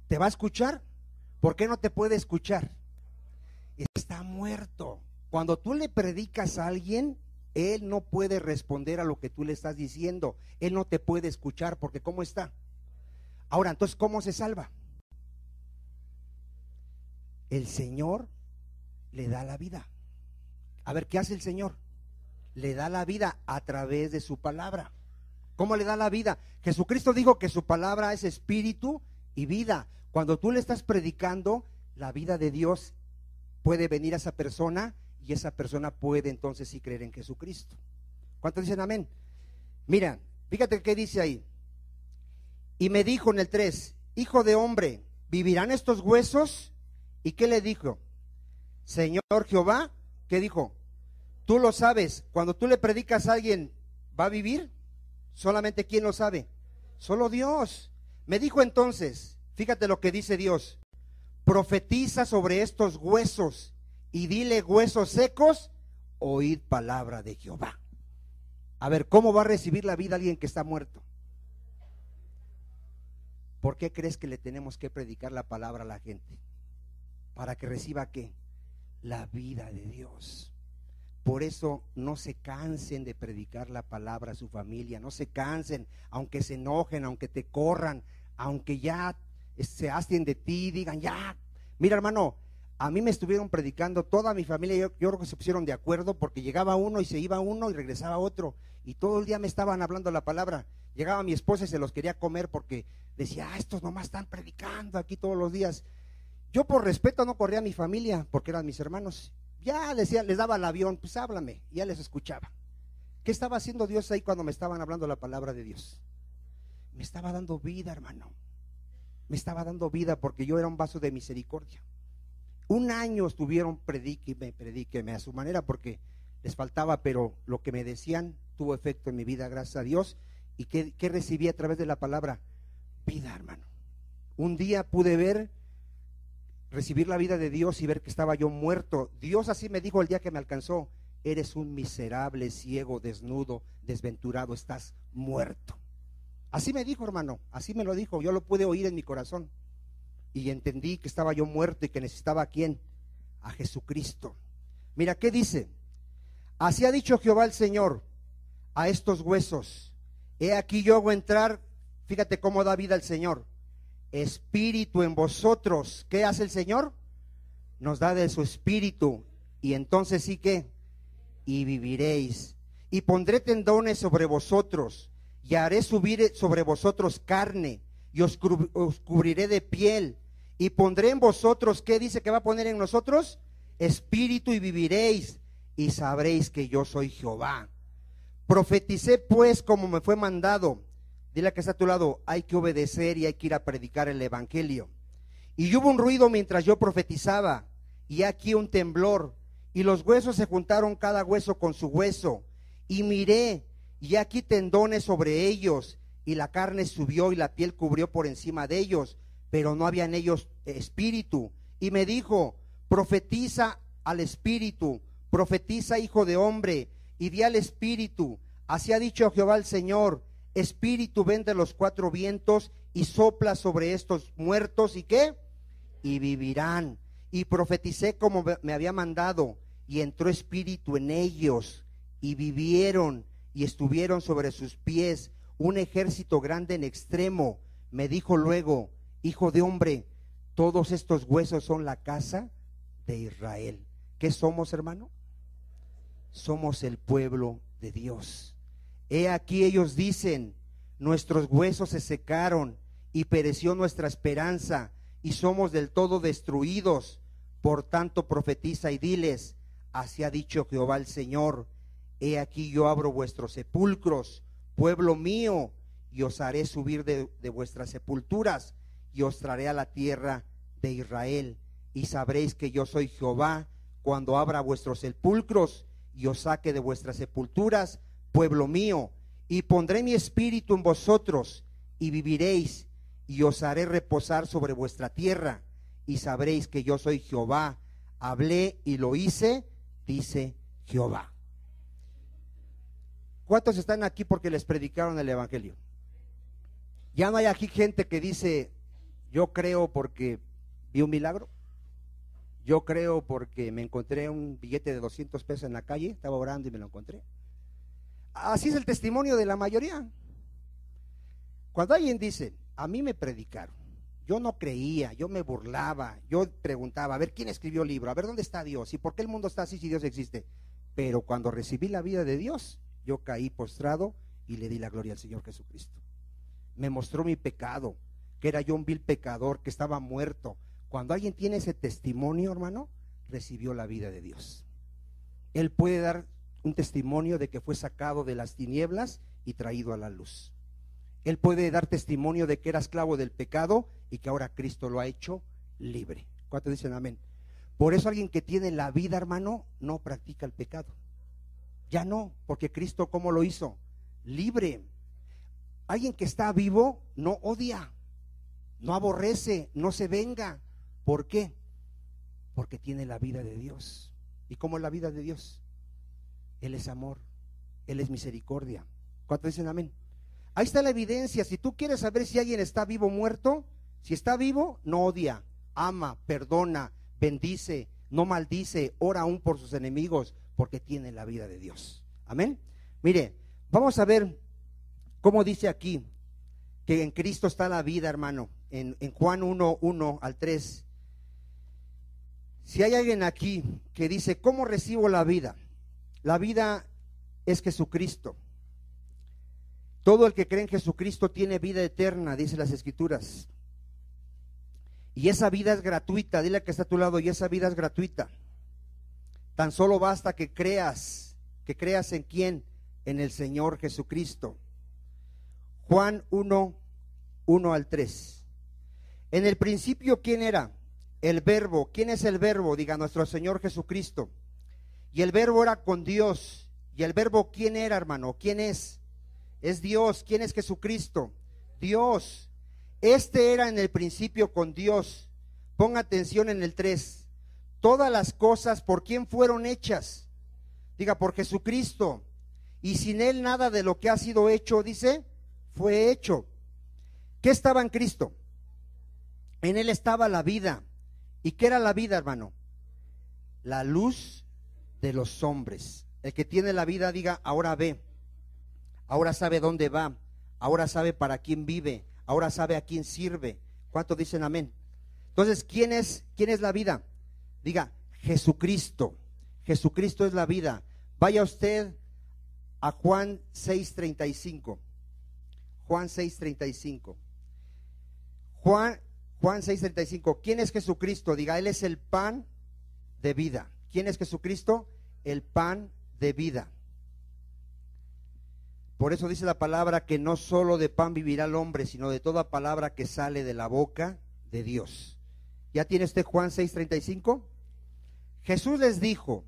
¿Te va a escuchar? ¿Por qué no te puede escuchar? Está muerto. Cuando tú le predicas a alguien, él no puede responder a lo que tú le estás diciendo. Él no te puede escuchar porque ¿cómo está? Ahora, entonces, ¿cómo se salva? El Señor le da la vida. A ver, ¿qué hace el Señor? Le da la vida a través de su palabra. ¿Cómo le da la vida? Jesucristo dijo que su palabra es espíritu y vida. Cuando tú le estás predicando, la vida de Dios puede venir a esa persona y esa persona puede entonces sí creer en Jesucristo. ¿Cuántos dicen amén? Mira, fíjate qué dice ahí. Y me dijo en el 3, hijo de hombre, ¿vivirán estos huesos? ¿Y qué le dijo? Señor Jehová, ¿qué dijo? Tú lo sabes. Cuando tú le predicas a alguien, ¿va a vivir? Solamente ¿quién lo sabe? Solo Dios. Me dijo entonces, fíjate lo que dice Dios, profetiza sobre estos huesos y dile, huesos secos, oíd palabra de Jehová. A ver, ¿cómo va a recibir la vida alguien que está muerto? ¿Por qué crees que le tenemos que predicar la palabra a la gente? Para que reciba ¿qué? La vida de Dios. Por eso no se cansen de predicar la palabra a su familia, no se cansen, aunque se enojen, aunque te corran, aunque ya se hacen de ti, digan ya. Mira, hermano, a mí me estuvieron predicando toda mi familia, yo creo que se pusieron de acuerdo porque llegaba uno y se iba uno y regresaba otro y todo el día me estaban hablando la palabra. Llegaba mi esposa y se los quería comer porque decía, estos nomás están predicando aquí todos los días. Yo por respeto no corría a mi familia porque eran mis hermanos. Ya decía, les daba el avión, pues háblame, y ya les escuchaba. ¿Qué estaba haciendo Dios ahí cuando me estaban hablando la palabra de Dios? Me estaba dando vida, hermano. Me estaba dando vida porque yo era un vaso de misericordia. Un año estuvieron predíqueme a su manera porque les faltaba, pero lo que me decían tuvo efecto en mi vida, gracias a Dios. ¿Y qué recibí a través de la palabra? Vida, hermano. Un día pude recibir la vida de Dios y ver que estaba yo muerto. Dios así me dijo el día que me alcanzó, eres un miserable, ciego, desnudo, desventurado, estás muerto. Así me dijo, hermano, así me lo dijo, yo lo pude oír en mi corazón y entendí que estaba yo muerto y que necesitaba ¿a quién? A Jesucristo. Mira, ¿qué dice? Así ha dicho Jehová el Señor a estos huesos, he aquí yo hago entrar, fíjate cómo da vida el Señor, espíritu en vosotros. ¿Qué hace el Señor? Nos da de su espíritu y entonces sí que y viviréis, y pondré tendones sobre vosotros y haré subir sobre vosotros carne y os cubriré de piel y pondré en vosotros, ¿qué dice que va a poner en nosotros? Espíritu y viviréis y sabréis que yo soy Jehová. Profeticé pues como me fue mandado. Dile a que está a tu lado, hay que obedecer y hay que ir a predicar el evangelio. Y hubo un ruido mientras yo profetizaba, y aquí un temblor, y los huesos se juntaron cada hueso con su hueso, y miré, y aquí tendones sobre ellos, y la carne subió y la piel cubrió por encima de ellos, pero no había en ellos espíritu. Y me dijo, profetiza al espíritu, profetiza, hijo de hombre, y di al espíritu, así ha dicho Jehová el Señor, espíritu, ven de los cuatro vientos y sopla sobre estos muertos, ¿y qué? Y vivirán. Y profeticé como me había mandado, y entró espíritu en ellos, y vivieron, y estuvieron sobre sus pies, un ejército grande en extremo. Me dijo luego, hijo de hombre, todos estos huesos son la casa de Israel. ¿Qué somos, hermano? Somos el pueblo de Dios. He aquí ellos dicen, nuestros huesos se secaron y pereció nuestra esperanza y somos del todo destruidos. Por tanto profetiza y diles, así ha dicho Jehová el Señor, he aquí yo abro vuestros sepulcros, pueblo mío, y os haré subir de vuestras sepulturas y os traeré a la tierra de Israel. Y sabréis que yo soy Jehová cuando abra vuestros sepulcros y os saque de vuestras sepulturas, pueblo mío, y pondré mi espíritu en vosotros y viviréis y os haré reposar sobre vuestra tierra y sabréis que yo soy Jehová, hablé y lo hice, dice Jehová. ¿Cuántos están aquí porque les predicaron el evangelio? Ya no hay aquí gente que dice yo creo porque vi un milagro, Yo creo porque me encontré un billete de 200 pesos en la calle, estaba orando y me lo encontré. Así es el testimonio de la mayoría. Cuando alguien dice, a mí me predicaron, yo no creía, yo me burlaba, yo preguntaba, a ver, ¿quién escribió el libro? A ver, ¿dónde está Dios? ¿Y por qué el mundo está así si Dios existe? Pero cuando recibí la vida de Dios, yo caí postrado y le di la gloria al Señor Jesucristo. Me mostró mi pecado, que era yo un vil pecador, que estaba muerto. Cuando alguien tiene ese testimonio, hermano, recibió la vida de Dios. Él puede dar un testimonio de que fue sacado de las tinieblas y traído a la luz. Él puede dar testimonio de que era esclavo del pecado y que ahora Cristo lo ha hecho libre. ¿Cuántos dicen amén? Por eso alguien que tiene la vida, hermano, no practica el pecado. Ya no, porque Cristo, ¿cómo lo hizo? Libre. Alguien que está vivo no odia, no aborrece, no se venga. ¿Por qué? Porque tiene la vida de Dios. ¿Y cómo es la vida de Dios? Él es amor, Él es misericordia. ¿Cuántos dicen amén? Ahí está la evidencia. Si tú quieres saber si alguien está vivo o muerto, si está vivo, no odia, ama, perdona, bendice, no maldice, ora aún por sus enemigos, porque tiene la vida de Dios. Amén. Mire, vamos a ver cómo dice aquí que en Cristo está la vida, hermano. En Juan 1:1 al 3. Si hay alguien aquí que dice, ¿cómo recibo la vida? La vida es Jesucristo. Todo el que cree en Jesucristo tiene vida eterna, dice las Escrituras. Y esa vida es gratuita. Dile al que está a tu lado, y esa vida es gratuita. Tan solo basta que creas en quién, en el Señor Jesucristo. Juan 1:1 al 3. En el principio, ¿quién era? El Verbo. ¿Quién es el Verbo? Diga, nuestro Señor Jesucristo. Y el Verbo era con Dios. ¿Y el Verbo quién era, hermano? ¿Quién es? Es Dios. ¿Quién es Jesucristo? Dios. Este era en el principio con Dios. Ponga atención en el 3. Todas las cosas, ¿por quién fueron hechas? Diga, por Jesucristo. Y sin Él nada de lo que ha sido hecho, dice, fue hecho. ¿Qué estaba en Cristo? En Él estaba la vida. ¿Y qué era la vida, hermano? La luz de los hombres. El que tiene la vida, diga, ahora ve. Ahora sabe dónde va. Ahora sabe para quién vive. Ahora sabe a quién sirve. ¿Cuántos dicen amén? Entonces, ¿quién es la vida? Diga, Jesucristo. Jesucristo es la vida. Vaya usted a Juan 6:35. Juan 6:35. Juan 6:35. ¿Quién es Jesucristo? Diga, Él es el pan de vida. ¿Quién es Jesucristo? El pan de vida. Por eso dice la palabra que no solo de pan vivirá el hombre, sino de toda palabra que sale de la boca de Dios. ¿Ya tiene usted Juan 6:35? Jesús les dijo,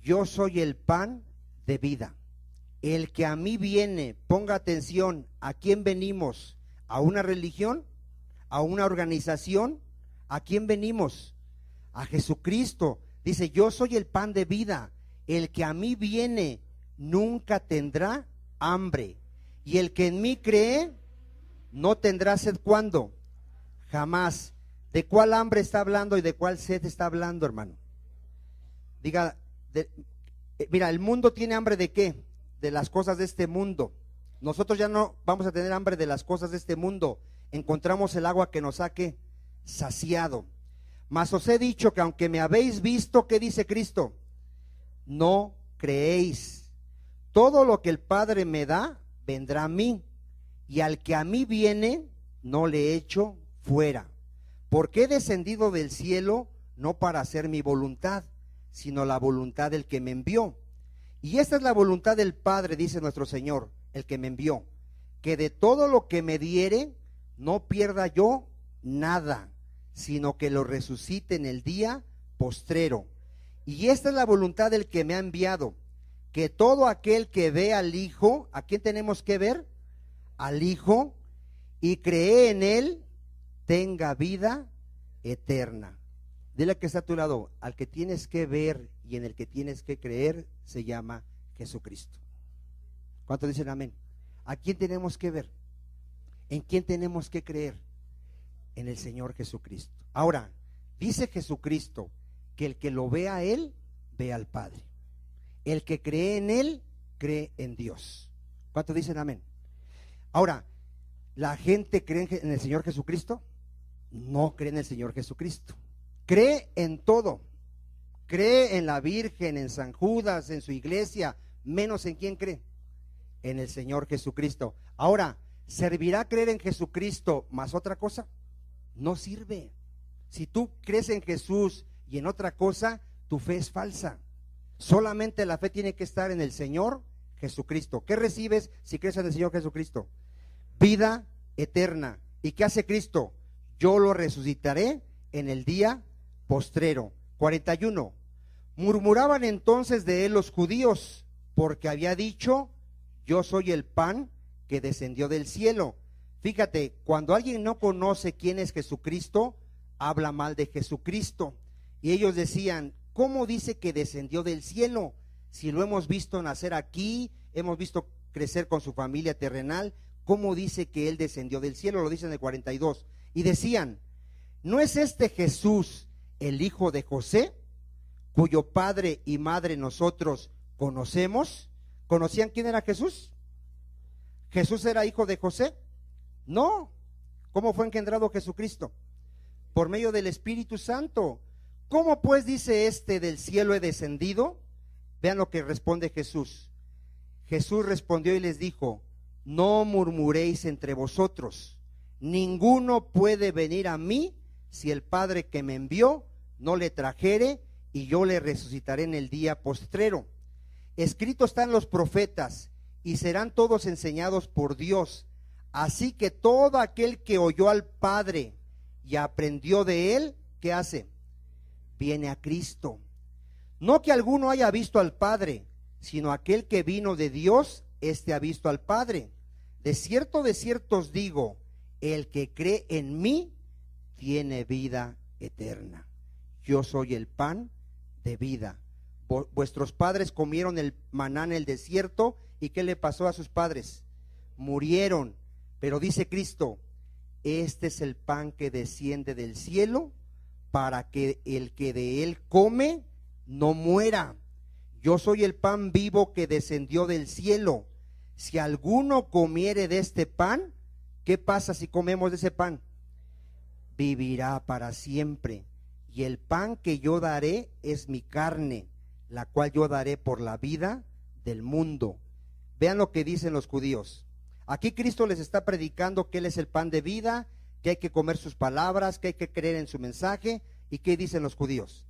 yo soy el pan de vida. El que a mí viene, ponga atención, ¿a quién venimos? ¿A una religión? ¿A una organización? ¿A quién venimos? A Jesucristo. Dice, yo soy el pan de vida. El que a mí viene nunca tendrá hambre. Y el que en mí cree no tendrá sed. ¿Cuándo? Jamás. ¿De cuál hambre está hablando y de cuál sed está hablando, hermano? Diga, mira, el mundo tiene hambre ¿de qué? De las cosas de este mundo. Nosotros ya no vamos a tener hambre de las cosas de este mundo. Encontramos el agua que nos saque saciado. Mas os he dicho que aunque me habéis visto, ¿qué dice Cristo? No creéis. Todo lo que el Padre me da, vendrá a mí. Y al que a mí viene, no le echo fuera. Porque he descendido del cielo, no para hacer mi voluntad, sino la voluntad del que me envió. Y esta es la voluntad del Padre, dice nuestro Señor, el que me envió, que de todo lo que me diere, no pierda yo nada, sino que lo resucite en el día postrero. Y esta es la voluntad del que me ha enviado, que todo aquel que ve al Hijo, ¿a quién tenemos que ver? Al Hijo, y cree en Él, tenga vida eterna. Dile al que está a tu lado, al que tienes que ver y en el que tienes que creer, se llama Jesucristo. ¿Cuántos dicen amén? ¿A quién tenemos que ver? ¿En quién tenemos que creer? En el Señor Jesucristo. Ahora, Dice Jesucristo que el que lo ve a Él, ve al Padre. El que cree en Él, cree en Dios. ¿Cuántos dicen amén? Ahora, ¿la gente cree en el Señor Jesucristo? No cree en el Señor Jesucristo. Cree en todo. Cree en la Virgen, en San Judas, en su iglesia, menos en quién cree. En el Señor Jesucristo. Ahora, ¿servirá creer en Jesucristo más otra cosa? No sirve. Si tú crees en Jesús y en otra cosa, tu fe es falsa. Solamente la fe tiene que estar en el Señor Jesucristo. ¿Qué recibes si crees en el Señor Jesucristo? Vida eterna. ¿Y qué hace Cristo? Yo lo resucitaré en el día postrero. 41. Murmuraban entonces de él los judíos, porque había dicho: yo soy el pan que descendió del cielo. Fíjate, cuando alguien no conoce quién es Jesucristo, habla mal de Jesucristo. Y ellos decían: ¿cómo dice que descendió del cielo? Si lo hemos visto nacer aquí, hemos visto crecer con su familia terrenal, ¿cómo dice que él descendió del cielo? Lo dicen en el 42. Y decían: ¿no es este Jesús el hijo de José, cuyo padre y madre nosotros conocemos? ¿Conocían quién era Jesús? ¿Jesús era hijo de José? No. ¿Cómo fue engendrado Jesucristo? Por medio del Espíritu Santo. ¿Cómo pues dice este: del cielo he descendido? Vean lo que responde Jesús. Jesús respondió y les dijo: no murmuréis entre vosotros. Ninguno puede venir a mí si el Padre que me envió no le trajere, y yo le resucitaré en el día postrero. Escrito está en los profetas, y serán todos enseñados por Dios. Así que todo aquel que oyó al Padre y aprendió de él, ¿qué hace? Viene a Cristo. No que alguno haya visto al Padre, sino aquel que vino de Dios, éste ha visto al Padre. De cierto os digo, el que cree en mí tiene vida eterna. Yo soy el pan de vida. Vuestros padres comieron el maná en el desierto, ¿y qué le pasó a sus padres? Murieron. Pero dice Cristo: este es el pan que desciende del cielo, para que el que de él come no muera. Yo soy el pan vivo que descendió del cielo. Si alguno comiere de este pan, ¿qué pasa si comemos de ese pan? Vivirá para siempre. Y el pan que yo daré es mi carne, la cual yo daré por la vida del mundo. Vean lo que dicen los judíos. Aquí Cristo les está predicando que Él es el pan de vida, que hay que comer sus palabras, que hay que creer en su mensaje. ¿Y qué dicen los judíos?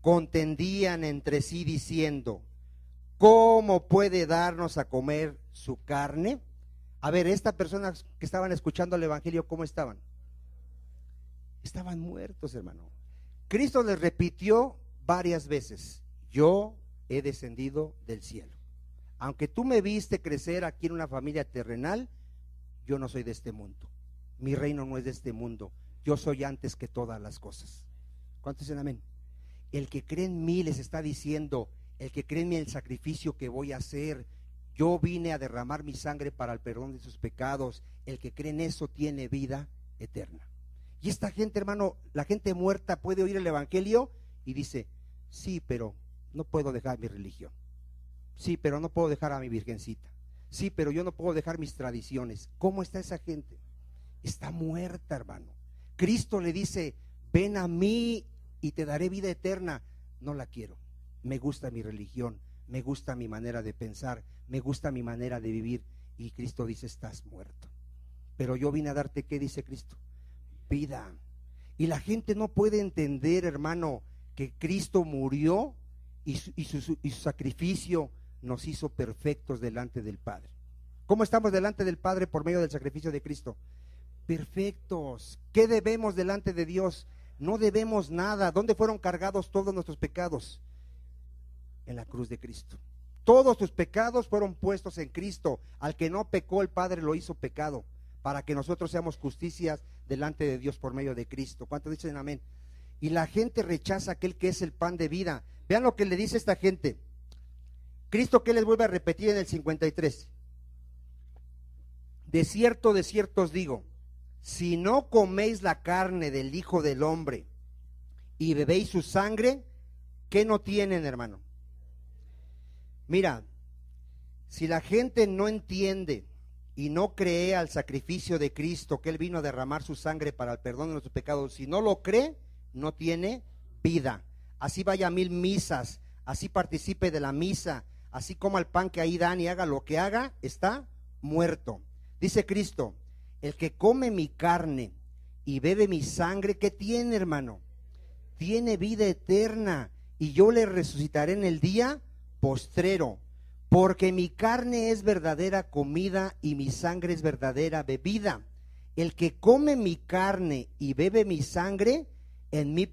Contendían entre sí diciendo: ¿cómo puede darnos a comer su carne? A ver, estas personas que estaban escuchando el evangelio, ¿cómo estaban? Estaban muertos, hermano. Cristo les repitió varias veces: yo he descendido del cielo. Aunque tú me viste crecer aquí en una familia terrenal, yo no soy de este mundo. Mi reino no es de este mundo. Yo soy antes que todas las cosas. ¿Cuántos dicen amén? El que cree en mí, les está diciendo, el que cree en mí, el sacrificio que voy a hacer, yo vine a derramar mi sangre para el perdón de sus pecados. El que cree en eso tiene vida eterna. Y esta gente, hermano, la gente muerta puede oír el evangelio y dice: sí, pero no puedo dejar mi religión. Sí, pero no puedo dejar a mi virgencita. Sí, pero yo no puedo dejar mis tradiciones. ¿Cómo está esa gente? Está muerta, hermano. Cristo le dice: ven a mí y te daré vida eterna. No la quiero. Me gusta mi religión, me gusta mi manera de pensar, me gusta mi manera de vivir. Y Cristo dice: estás muerto. Pero yo vine a darte, ¿qué dice Cristo? Vida. Y la gente no puede entender, hermano, que Cristo murió y su sacrificio nos hizo perfectos delante del Padre. ¿Cómo estamos delante del Padre por medio del sacrificio de Cristo? Perfectos. ¿Qué debemos delante de Dios? No debemos nada. ¿Dónde fueron cargados todos nuestros pecados? En la cruz de Cristo. Todos tus pecados fueron puestos en Cristo. Al que no pecó, el Padre lo hizo pecado, para que nosotros seamos justicias delante de Dios por medio de Cristo. ¿Cuántos dicen amén? Y la gente rechaza aquel que es el pan de vida. Vean lo que le dice esta gente. Cristo, ¿qué les vuelve a repetir en el 53? De cierto os digo, si no coméis la carne del Hijo del Hombre y bebéis su sangre, ¿qué no tienen, hermano? Mira, si la gente no entiende y no cree al sacrificio de Cristo, que Él vino a derramar su sangre para el perdón de nuestros pecados, si no lo cree, no tiene vida. Así vaya a 1000 misas, así participe de la misa, así coma el pan que ahí dan y haga lo que haga, está muerto. Dice Cristo, el que come mi carne y bebe mi sangre, ¿qué tiene, hermano? Tiene vida eterna, y yo le resucitaré en el día postrero, porque mi carne es verdadera comida y mi sangre es verdadera bebida. El que come mi carne y bebe mi sangre, en mí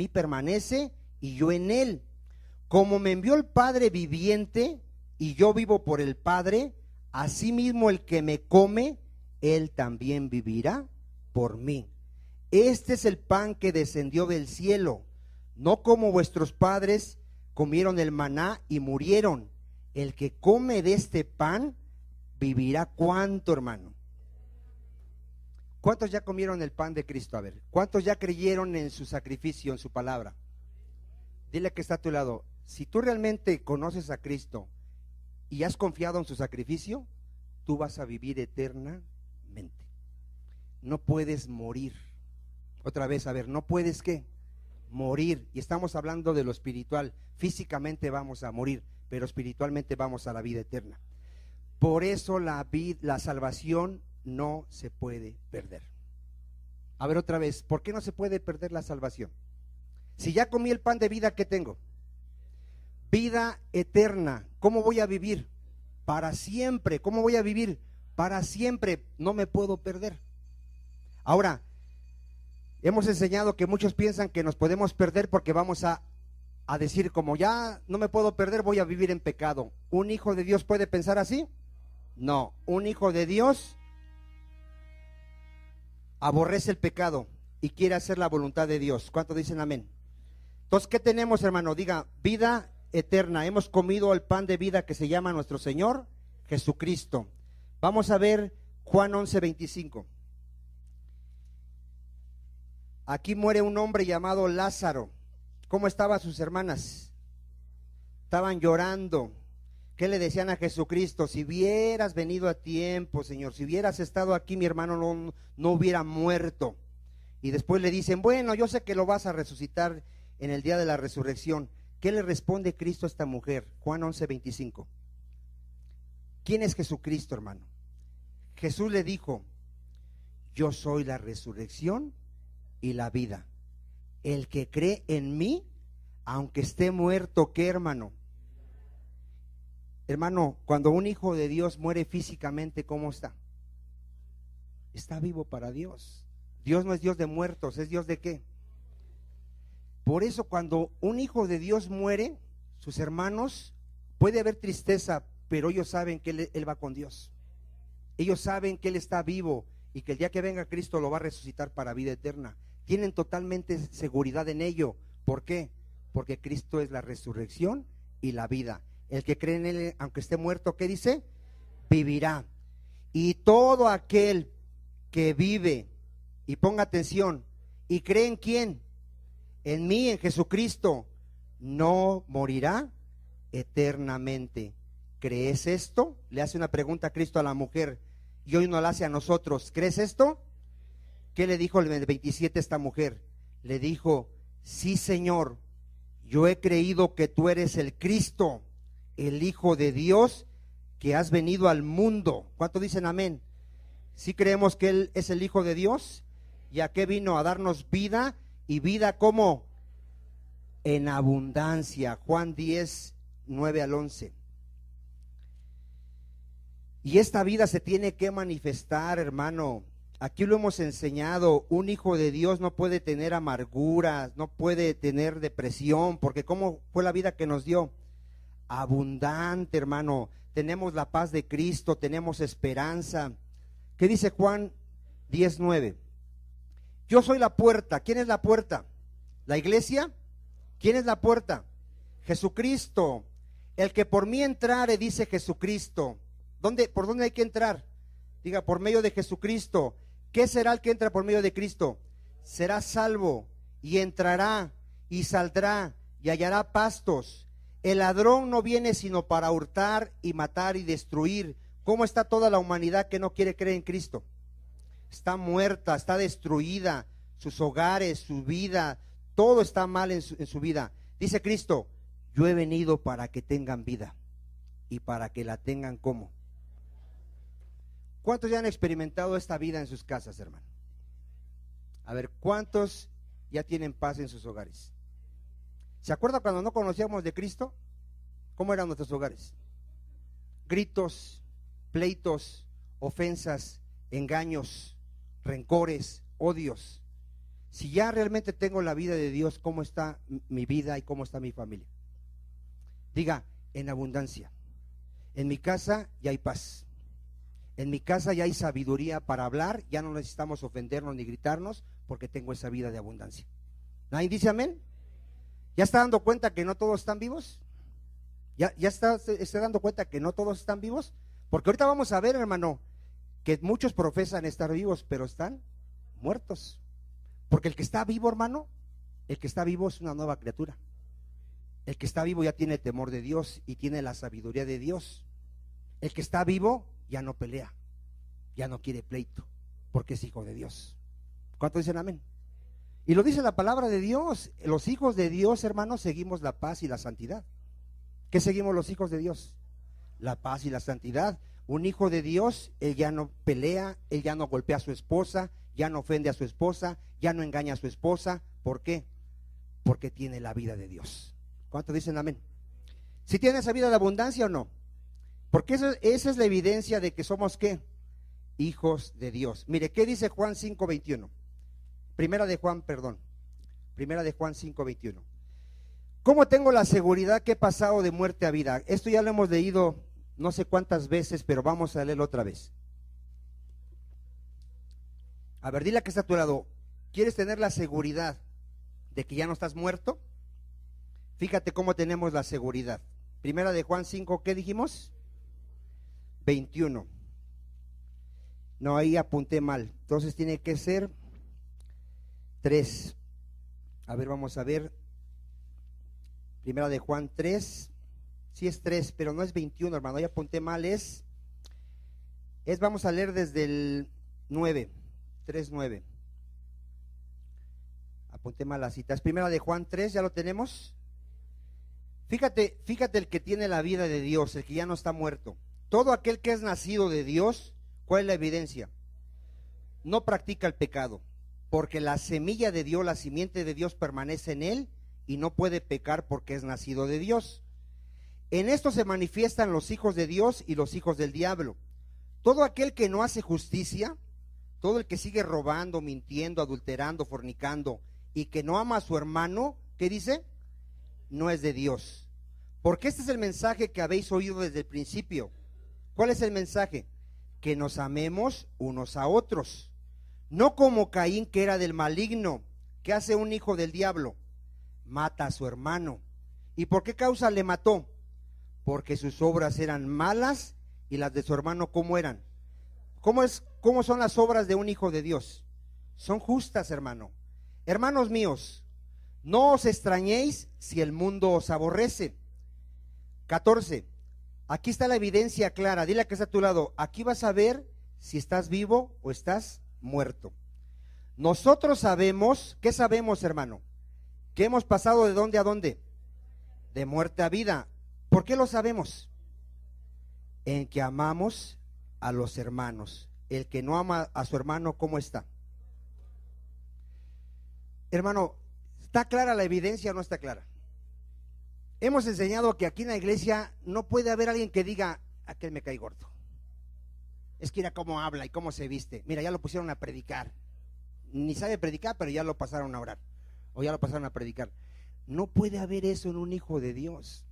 permanece y yo en él. Como me envió el Padre viviente y yo vivo por el Padre, asimismo el que me come, él también vivirá por mí. Este es el pan que descendió del cielo, no como vuestros padres comieron el maná y murieron. El que come de este pan vivirá. ¿Cuánto, hermano? ¿Cuántos ya comieron el pan de Cristo? A ver, ¿cuántos ya creyeron en su sacrificio, en su palabra? Dile que está a tu lado, si tú realmente conoces a Cristo y has confiado en su sacrificio, tú vas a vivir eternamente. No puedes morir. Otra vez, a ver, no puedes ¿qué? Morir. Y estamos hablando de lo espiritual. Físicamente vamos a morir, pero espiritualmente vamos a la vida eterna. Por eso la salvación no se puede perder. A ver otra vez, ¿por qué no se puede perder la salvación? Si ya comí el pan de vida, ¿qué tengo? Vida eterna. ¿Cómo voy a vivir? Para siempre. ¿Cómo voy a vivir? Para siempre. No me puedo perder. Ahora, hemos enseñado que muchos piensan que nos podemos perder porque vamos a decir, como ya no me puedo perder, voy a vivir en pecado. ¿Un hijo de Dios puede pensar así? No, un hijo de Dios aborrece el pecado y quiere hacer la voluntad de Dios. ¿Cuántos dicen amén? Entonces, ¿qué tenemos, hermano? Diga, vida eterna. Hemos comido el pan de vida que se llama nuestro Señor Jesucristo. Vamos a ver Juan 11:25. Aquí muere un hombre llamado Lázaro. ¿Cómo estaban sus hermanas? Estaban llorando. ¿Qué le decían a Jesucristo? Si hubieras venido a tiempo, Señor, si hubieras estado aquí, mi hermano no hubiera muerto. Y después le dicen, bueno, yo sé que lo vas a resucitar en el día de la resurrección. ¿Qué le responde Cristo a esta mujer? Juan 11:25. ¿Quién es Jesucristo, hermano? Jesús le dijo, yo soy la resurrección y la vida. El que cree en mí, aunque esté muerto, ¿qué, hermano? Hermano, cuando un hijo de Dios muere físicamente, ¿cómo está? Está vivo para Dios. Dios no es Dios de muertos, ¿es Dios de qué? Por eso cuando un hijo de Dios muere, sus hermanos, puede haber tristeza, pero ellos saben que él va con Dios. Ellos saben que Él está vivo y que el día que venga Cristo lo va a resucitar para vida eterna. Tienen totalmente seguridad en ello. ¿Por qué? Porque Cristo es la resurrección y la vida. El que cree en Él, aunque esté muerto, ¿qué dice? Vivirá. Y todo aquel que vive, y ponga atención, y cree en ¿quién? En mí, en Jesucristo, no morirá eternamente. ¿Crees esto? Le hace una pregunta a Cristo a la mujer y hoy nos la hace a nosotros. ¿Crees esto? ¿Qué le dijo el 27 esta mujer? Le dijo, sí, Señor, yo he creído que tú eres el Cristo, el Hijo de Dios, que has venido al mundo. ¿Cuánto dicen amén? ¿Sí creemos que Él es el Hijo de Dios? ¿Y a qué vino? A darnos vida, y vida ¿cómo? En abundancia. Juan 10, 9 al 11. Y esta vida se tiene que manifestar, hermano. Aquí lo hemos enseñado. Un hijo de Dios no puede tener amarguras, no puede tener depresión, porque ¿cómo fue la vida que nos dio? Abundante, hermano. Tenemos la paz de Cristo, tenemos esperanza. ¿Qué dice Juan 10:9? Yo soy la puerta. ¿Quién es la puerta? ¿La iglesia? ¿Quién es la puerta? Jesucristo. El que por mí entrare, dice Jesucristo. ¿Por dónde hay que entrar? Diga, por medio de Jesucristo. ¿Qué será el que entra por medio de Cristo? Será salvo. y entrará y saldrá y hallará pastos. El ladrón no viene sino para hurtar y matar y destruir. ¿Cómo está toda la humanidad que no quiere creer en Cristo? Está muerta, está destruida, sus hogares, su vida, todo está mal en su vida. Dice Cristo, yo he venido para que tengan vida y para que la tengan como. ¿Cuántos ya han experimentado esta vida en sus casas, hermano? A ver, ¿cuántos ya tienen paz en sus hogares? ¿Se acuerda cuando no conocíamos de Cristo? ¿Cómo eran nuestros hogares? Gritos, pleitos, ofensas, engaños, rencores, odios. Si ya realmente tengo la vida de Dios, ¿cómo está mi vida y cómo está mi familia? Diga, en abundancia. En mi casa ya hay paz. En mi casa ya hay sabiduría para hablar, ya no necesitamos ofendernos ni gritarnos porque tengo esa vida de abundancia. ¿Nadie dice amén? ¿Ya está dando cuenta que no todos están vivos? ¿Ya está dando cuenta que no todos están vivos? Porque ahorita vamos a ver, hermano, que muchos profesan estar vivos, pero están muertos. Porque el que está vivo, hermano, el que está vivo es una nueva criatura. El que está vivo ya tiene temor de Dios y tiene la sabiduría de Dios. El que está vivo ya no pelea, ya no quiere pleito, porque es hijo de Dios. ¿Cuántos dicen amén? Y lo dice la palabra de Dios. Los hijos de Dios, hermanos, seguimos la paz y la santidad. ¿Qué seguimos los hijos de Dios? La paz y la santidad. Un hijo de Dios, él ya no pelea, él ya no golpea a su esposa, ya no ofende a su esposa, ya no engaña a su esposa. ¿Por qué? Porque tiene la vida de Dios. ¿Cuántos dicen amén? ¿Si tiene esa vida de abundancia o no? Porque esa es la evidencia de que somos ¿qué? Hijos de Dios. Mire, ¿qué dice Juan 5:21? Primera de Juan 5:21. ¿Cómo tengo la seguridad que he pasado de muerte a vida? Esto ya lo hemos leído no sé cuántas veces, pero vamos a leerlo otra vez. A ver, dile a que está a tu lado, ¿quieres tener la seguridad de que ya no estás muerto? Fíjate cómo tenemos la seguridad. Primera de Juan 5, ¿qué dijimos? 21. No, ahí apunté mal. Entonces tiene que ser 3. A ver, vamos a ver. Primera de Juan 3. Sí es 3, pero no es 21, hermano. Ahí apunté mal. Vamos a leer desde el 9. 3:9. Apunté mal la cita. Es Primera de Juan 3, ¿ya lo tenemos? Fíjate el que tiene la vida de Dios, el que ya no está muerto. Todo aquel que es nacido de Dios, ¿cuál es la evidencia? No practica el pecado, porque la semilla de Dios, la simiente de Dios permanece en él y no puede pecar porque es nacido de Dios. En esto se manifiestan los hijos de Dios y los hijos del diablo. Todo aquel que no hace justicia, todo el que sigue robando, mintiendo, adulterando, fornicando y que no ama a su hermano, ¿qué dice? No es de Dios. Porque este es el mensaje que habéis oído desde el principio. ¿Cuál es el mensaje? Que nos amemos unos a otros. No como Caín, que era del maligno. ¿Qué hace un hijo del diablo? Mata a su hermano. ¿Y por qué causa le mató? Porque sus obras eran malas y las de su hermano, ¿cómo eran? ¿Cómo son las obras de un hijo de Dios? Son justas, hermano. Hermanos míos, no os extrañéis si el mundo os aborrece. 14. Aquí está la evidencia clara. Dile a que está a tu lado. Aquí vas a ver si estás vivo o estás muerto. Nosotros sabemos, ¿qué sabemos, hermano? Que hemos pasado de dónde a dónde. De muerte a vida. ¿Por qué lo sabemos? En que amamos a los hermanos. El que no ama a su hermano, ¿cómo está? Hermano, ¿está clara la evidencia o no está clara? Hemos enseñado que aquí en la iglesia no puede haber alguien que diga, aquel me cae gordo. Es que mira cómo habla y cómo se viste. Mira, ya lo pusieron a predicar. Ni sabe predicar, pero ya lo pasaron a orar. O ya lo pasaron a predicar. No puede haber eso en un hijo de Dios.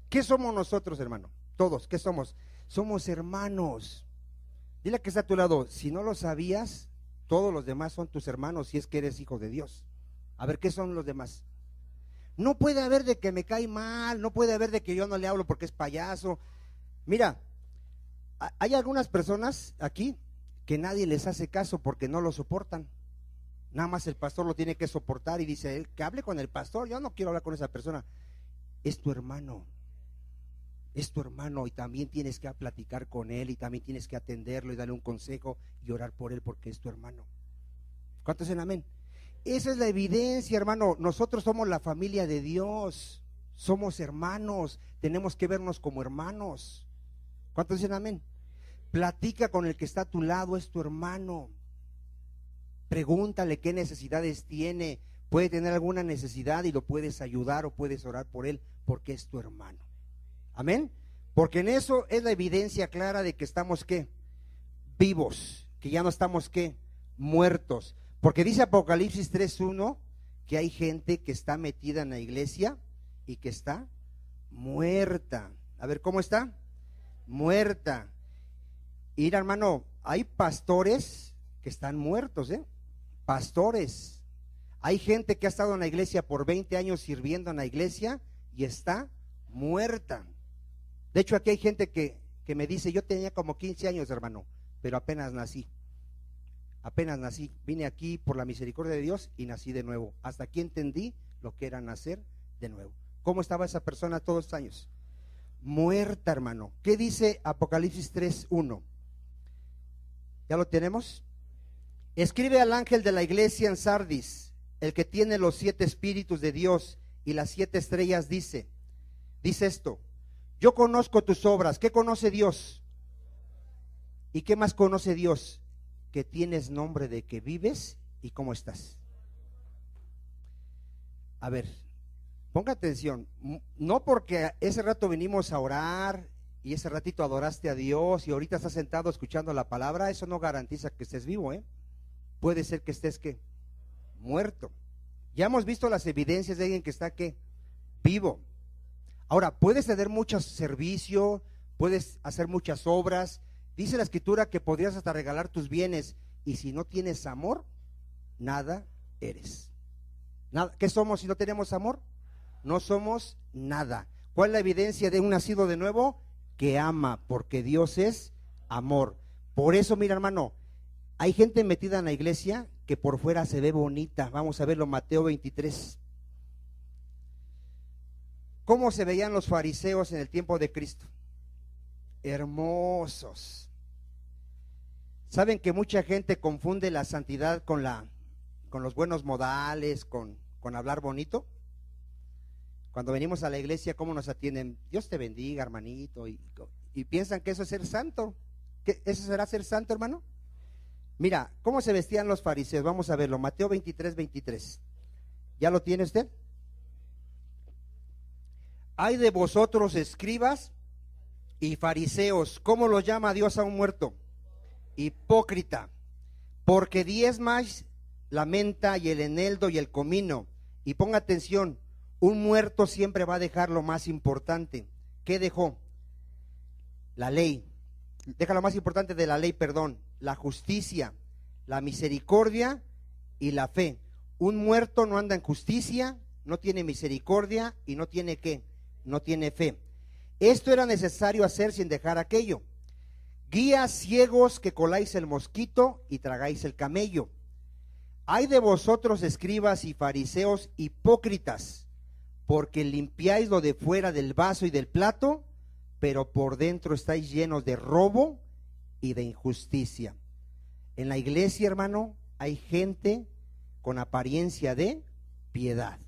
¿Qué somos nosotros, hermano? Todos, ¿qué somos? Somos hermanos. Dile que está a tu lado, si no lo sabías, todos los demás son tus hermanos si es que eres hijo de Dios. A ver, ¿qué son los demás? No puede haber de que me cae mal, no puede haber de que yo no le hablo porque es payaso. Mira, hay algunas personas aquí que nadie les hace caso porque no lo soportan. Nada más el pastor lo tiene que soportar y dice él, que hable con el pastor, yo no quiero hablar con esa persona. Es tu hermano y también tienes que platicar con él y también tienes que atenderlo y darle un consejo y orar por él porque es tu hermano. ¿Cuántos dicen amén? Esa es la evidencia, hermano. Nosotros somos la familia de Dios, somos hermanos, tenemos que vernos como hermanos. ¿Cuántos dicen amén? Platica con el que está a tu lado, es tu hermano. Pregúntale qué necesidades tiene. Puede tener alguna necesidad y lo puedes ayudar o puedes orar por él porque es tu hermano. Amén. Porque en eso es la evidencia clara de que estamos ¿qué? Vivos, que ya no estamos ¿qué? Muertos. Porque dice Apocalipsis 3:1 que hay gente que está metida en la iglesia y que está muerta. A ver, ¿cómo está? Muerta. Y mira, hermano, hay pastores que están muertos, pastores. Hay gente que ha estado en la iglesia por 20 años sirviendo en la iglesia y está muerta. De hecho, aquí hay gente que me dice, yo tenía como 15 años, hermano, pero apenas nací, vine aquí por la misericordia de Dios y nací de nuevo. Hasta aquí entendí lo que era nacer de nuevo. ¿Cómo estaba esa persona todos estos años? Muerta, hermano. ¿Qué dice Apocalipsis 3:1? ¿Ya lo tenemos? Escribe al ángel de la iglesia en Sardis, el que tiene los 7 espíritus de Dios y las 7 estrellas, dice esto: yo conozco tus obras. ¿Qué conoce Dios? ¿Y qué más conoce Dios? Que tienes nombre de que vives y cómo estás. A ver, ponga atención. No porque ese rato vinimos a orar y ese ratito adoraste a Dios y ahorita estás sentado escuchando la palabra, eso no garantiza que estés vivo, Puede ser que estés ¿qué? Muerto. Ya hemos visto las evidencias de alguien que está ¿qué? Vivo. Ahora, puedes tener mucho servicio, puedes hacer muchas obras. Dice la escritura que podrías hasta regalar tus bienes, y si no tienes amor, nada eres. Nada. ¿Qué somos si no tenemos amor? No somos nada. ¿Cuál es la evidencia de un nacido de nuevo? Que ama, porque Dios es amor. Por eso, mira, hermano, hay gente metida en la iglesia que por fuera se ve bonita. Vamos a verlo, Mateo 23. ¿Cómo se veían los fariseos en el tiempo de Cristo? Hermosos. ¿Saben que mucha gente confunde la santidad con los buenos modales, con hablar bonito? Cuando venimos a la iglesia, ¿cómo nos atienden? Dios te bendiga, hermanito, y piensan que eso es ser santo. ¿Qué, eso será ser santo, hermano? Mira, ¿cómo se vestían los fariseos? Vamos a verlo, Mateo 23:23. ¿Ya lo tiene usted? Hay de vosotros, escribas y fariseos, ¿cómo los llama Dios a un muerto? Hipócrita, porque diezmáis la menta y el eneldo y el comino. Y ponga atención, un muerto siempre va a dejar lo más importante. ¿Qué dejó? La ley. Deja lo más importante de la ley, perdón, la justicia, la misericordia y la fe. Un muerto no anda en justicia, no tiene misericordia y no tiene ¿qué? No tiene fe. Esto era necesario hacer sin dejar aquello. Guías ciegos que coláis el mosquito y tragáis el camello. Hay de vosotros, escribas y fariseos, hipócritas, porque limpiáis lo de fuera del vaso y del plato, pero por dentro estáis llenos de robo y de injusticia. En la iglesia, hermano, hay gente con apariencia de piedad.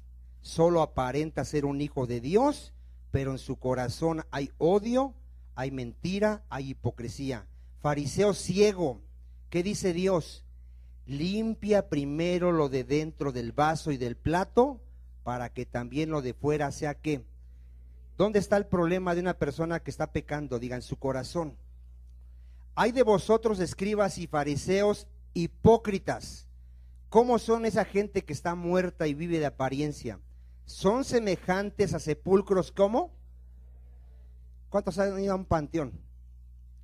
Solo aparenta ser un hijo de Dios, pero en su corazón hay odio, hay mentira, hay hipocresía. Fariseo ciego, ¿qué dice Dios? Limpia primero lo de dentro del vaso y del plato, para que también lo de fuera sea ¿qué? ¿Dónde está el problema de una persona que está pecando? Diga, en su corazón. Hay de vosotros, escribas y fariseos, hipócritas. ¿Cómo son esa gente que está muerta y vive de apariencia? Son semejantes a sepulcros, ¿cómo? ¿Cuántos han ido a un panteón?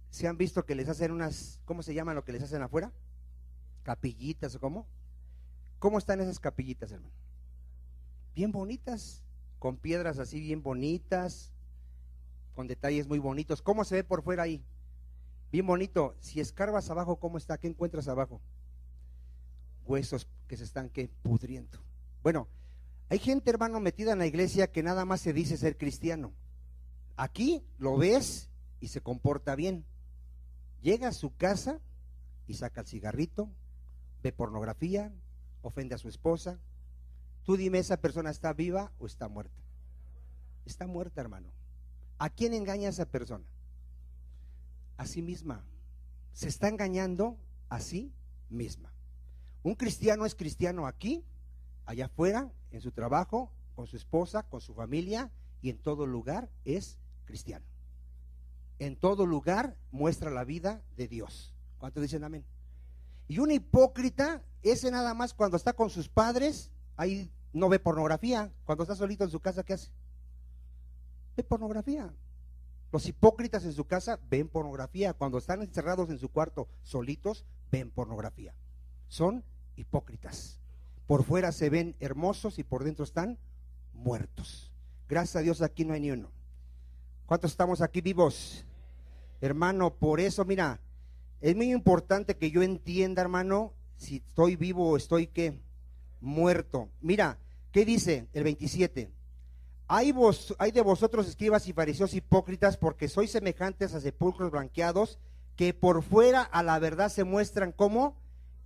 ¿Se han visto que les hacen unas, cómo se llaman lo que les hacen afuera? Capillitas o cómo. ¿Cómo están esas capillitas, hermano? Bien bonitas, con piedras así bien bonitas, con detalles muy bonitos. ¿Cómo se ve por fuera ahí? Bien bonito. Si escarbas abajo, ¿cómo está? ¿Qué encuentras abajo? huesos que se están pudriendo. Bueno, hay gente, hermano, metida en la iglesia que nada más se dice ser cristiano. Aquí lo ves y se comporta bien. Llega a su casa y saca el cigarrito, ve pornografía, ofende a su esposa. Tú dime, ¿esa persona está viva o está muerta? Está muerta, hermano. ¿A quién engaña esa persona? A sí misma. Se está engañando a sí misma. Un cristiano es cristiano aquí, allá afuera, en su trabajo, con su esposa, con su familia, y en todo lugar es cristiano. En todo lugar muestra la vida de Dios. ¿Cuántos dicen amén? Y un hipócrita, ese nada más cuando está con sus padres, ahí no ve pornografía. Cuando está solito en su casa, ¿qué hace? Ve pornografía. Los hipócritas en su casa ven pornografía. Cuando están encerrados en su cuarto solitos, ven pornografía. Son hipócritas. Por fuera se ven hermosos y por dentro están muertos. Gracias a Dios aquí no hay ni uno. ¿Cuántos estamos aquí vivos? Hermano, por eso, mira, es muy importante que yo entienda, hermano, si estoy vivo o estoy muerto. Mira, ¿qué dice el 27? Hay de vosotros, escribas y fariseos hipócritas, porque sois semejantes a sepulcros blanqueados, que por fuera a la verdad se muestran como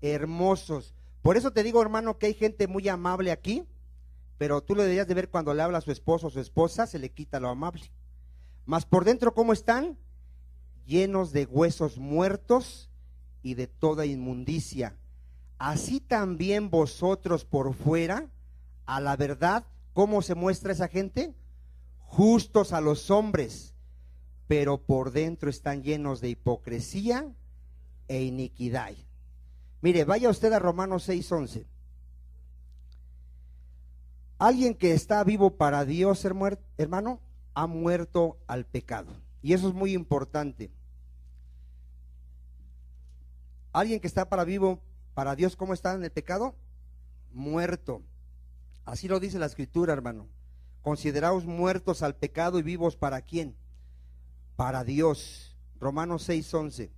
hermosos. Por eso te digo, hermano, que hay gente muy amable aquí, pero tú lo deberías de ver cuando le habla a su esposo o su esposa, se le quita lo amable. Mas por dentro, ¿cómo están? Llenos de huesos muertos y de toda inmundicia. Así también vosotros por fuera, a la verdad, ¿cómo se muestra esa gente? Justos a los hombres, pero por dentro están llenos de hipocresía e iniquidad. Mire, vaya usted a Romanos 6:11. Alguien que está vivo para Dios, hermano, ha muerto al pecado. Y eso es muy importante. Alguien que está vivo para Dios, ¿cómo está en el pecado? Muerto. Así lo dice la Escritura, hermano. Consideraos muertos al pecado y vivos ¿para quién? Para Dios. Romanos 6:11.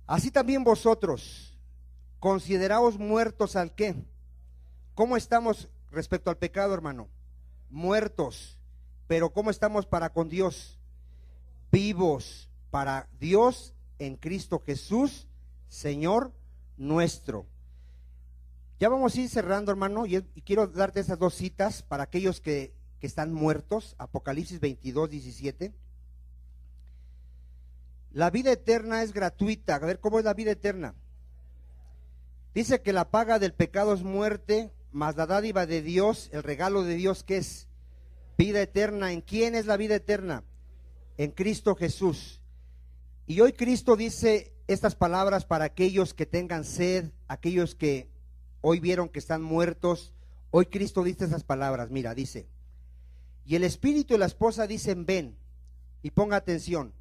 Así también vosotros, consideraos muertos ¿al qué? ¿Cómo estamos respecto al pecado, hermano? Muertos. Pero ¿cómo estamos para con Dios? Vivos para Dios en Cristo Jesús, Señor nuestro. Ya vamos a ir cerrando, hermano, y quiero darte esas dos citas para aquellos que están muertos. Apocalipsis 22:17. La vida eterna es gratuita. A ver, ¿cómo es la vida eterna? Dice que la paga del pecado es muerte, mas la dádiva de Dios, el regalo de Dios, ¿qué es? Vida eterna. ¿En quién es la vida eterna? En Cristo Jesús. Y hoy Cristo dice estas palabras para aquellos que tengan sed, aquellos que hoy vieron que están muertos. Hoy Cristo dice esas palabras. Mira, dice: y el espíritu y la esposa dicen ven. Y ponga atención.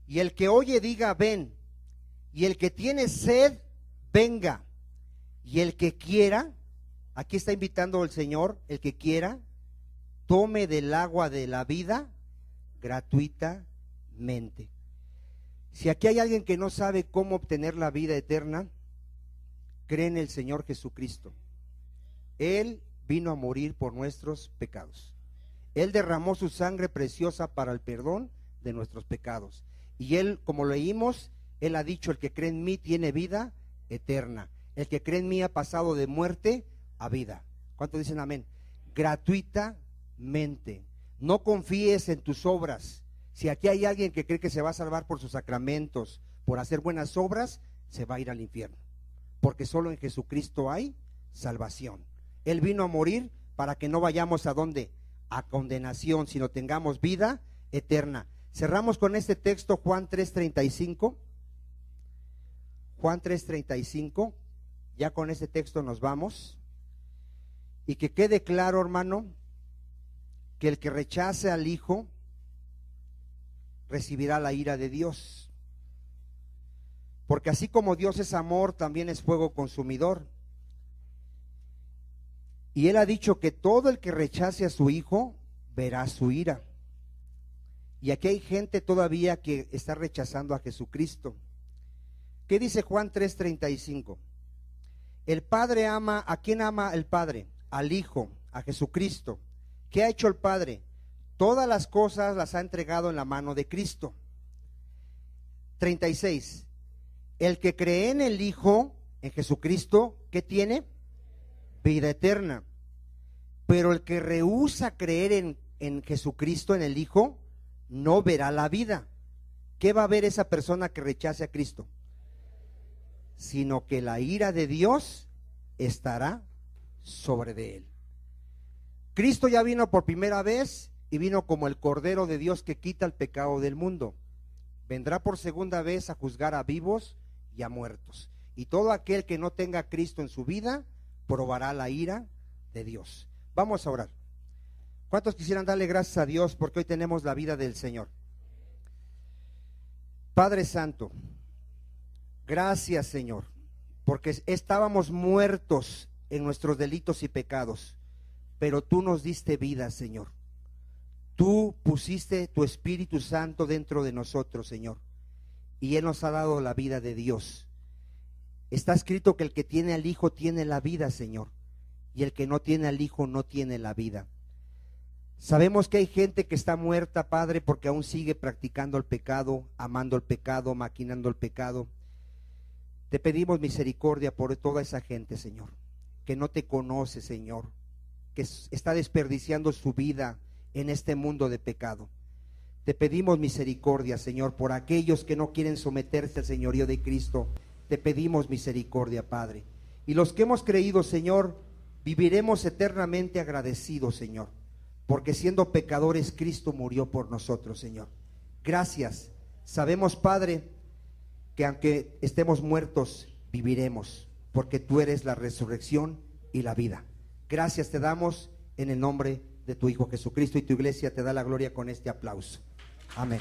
Y el que oye diga ven. Y el que tiene sed venga. Y el que quiera, aquí está invitando el Señor, el que quiera, tome del agua de la vida gratuitamente. Si aquí hay alguien que no sabe cómo obtener la vida eterna, cree en el Señor Jesucristo. Él vino a morir por nuestros pecados. Él derramó su sangre preciosa para el perdón de nuestros pecados. Y Él, como leímos, Él ha dicho: el que cree en mí tiene vida eterna. El que cree en mí ha pasado de muerte a vida. ¿Cuántos dicen amén? Gratuitamente. No confíes en tus obras. Si aquí hay alguien que cree que se va a salvar por sus sacramentos, por hacer buenas obras, se va a ir al infierno. Porque solo en Jesucristo hay salvación. Él vino a morir para que no vayamos ¿a dónde? A condenación, sino tengamos vida eterna. Cerramos con este texto, Juan 3:35. Juan 3:35. Ya con este texto nos vamos. Y que quede claro, hermano, que el que rechace al Hijo recibirá la ira de Dios. Porque así como Dios es amor, también es fuego consumidor. Y Él ha dicho que todo el que rechace a su Hijo verá su ira. Y aquí hay gente todavía que está rechazando a Jesucristo. ¿Qué dice Juan 3:35? El Padre ama, ¿a quién ama el Padre? Al Hijo, a Jesucristo. ¿Qué ha hecho el Padre? Todas las cosas las ha entregado en la mano de Cristo. 36. El que cree en el Hijo, en Jesucristo, ¿qué tiene? Vida eterna. Pero el que rehúsa creer en Jesucristo, en el Hijo, no verá la vida. ¿Qué va a ver esa persona que rechace a Cristo? Sino que la ira de Dios estará sobre de él. Cristo ya vino por primera vez y vino como el Cordero de Dios que quita el pecado del mundo. Vendrá por segunda vez a juzgar a vivos y a muertos. Y todo aquel que no tenga a Cristo en su vida probará la ira de Dios. Vamos a orar. ¿Cuántos quisieran darle gracias a Dios porque hoy tenemos la vida del Señor? Padre Santo, gracias, Señor, porque estábamos muertos en nuestros delitos y pecados, pero tú nos diste vida, Señor. Tú pusiste tu Espíritu Santo dentro de nosotros, Señor, y Él nos ha dado la vida de Dios. Está escrito que el que tiene al Hijo tiene la vida, Señor, y el que no tiene al Hijo no tiene la vida. Sabemos que hay gente que está muerta, Padre, porque aún sigue practicando el pecado, amando el pecado, maquinando el pecado. Te pedimos misericordia por toda esa gente, Señor, que no te conoce, Señor, que está desperdiciando su vida en este mundo de pecado. Te pedimos misericordia, Señor, por aquellos que no quieren someterse al señorío de Cristo. Te pedimos misericordia, Padre. Y los que hemos creído, Señor, viviremos eternamente agradecidos, Señor, porque siendo pecadores Cristo murió por nosotros, Señor. Gracias. Sabemos, Padre, que aunque estemos muertos, viviremos, porque tú eres la resurrección y la vida. Gracias te damos en el nombre de tu Hijo Jesucristo, y tu iglesia te da la gloria con este aplauso. Amén.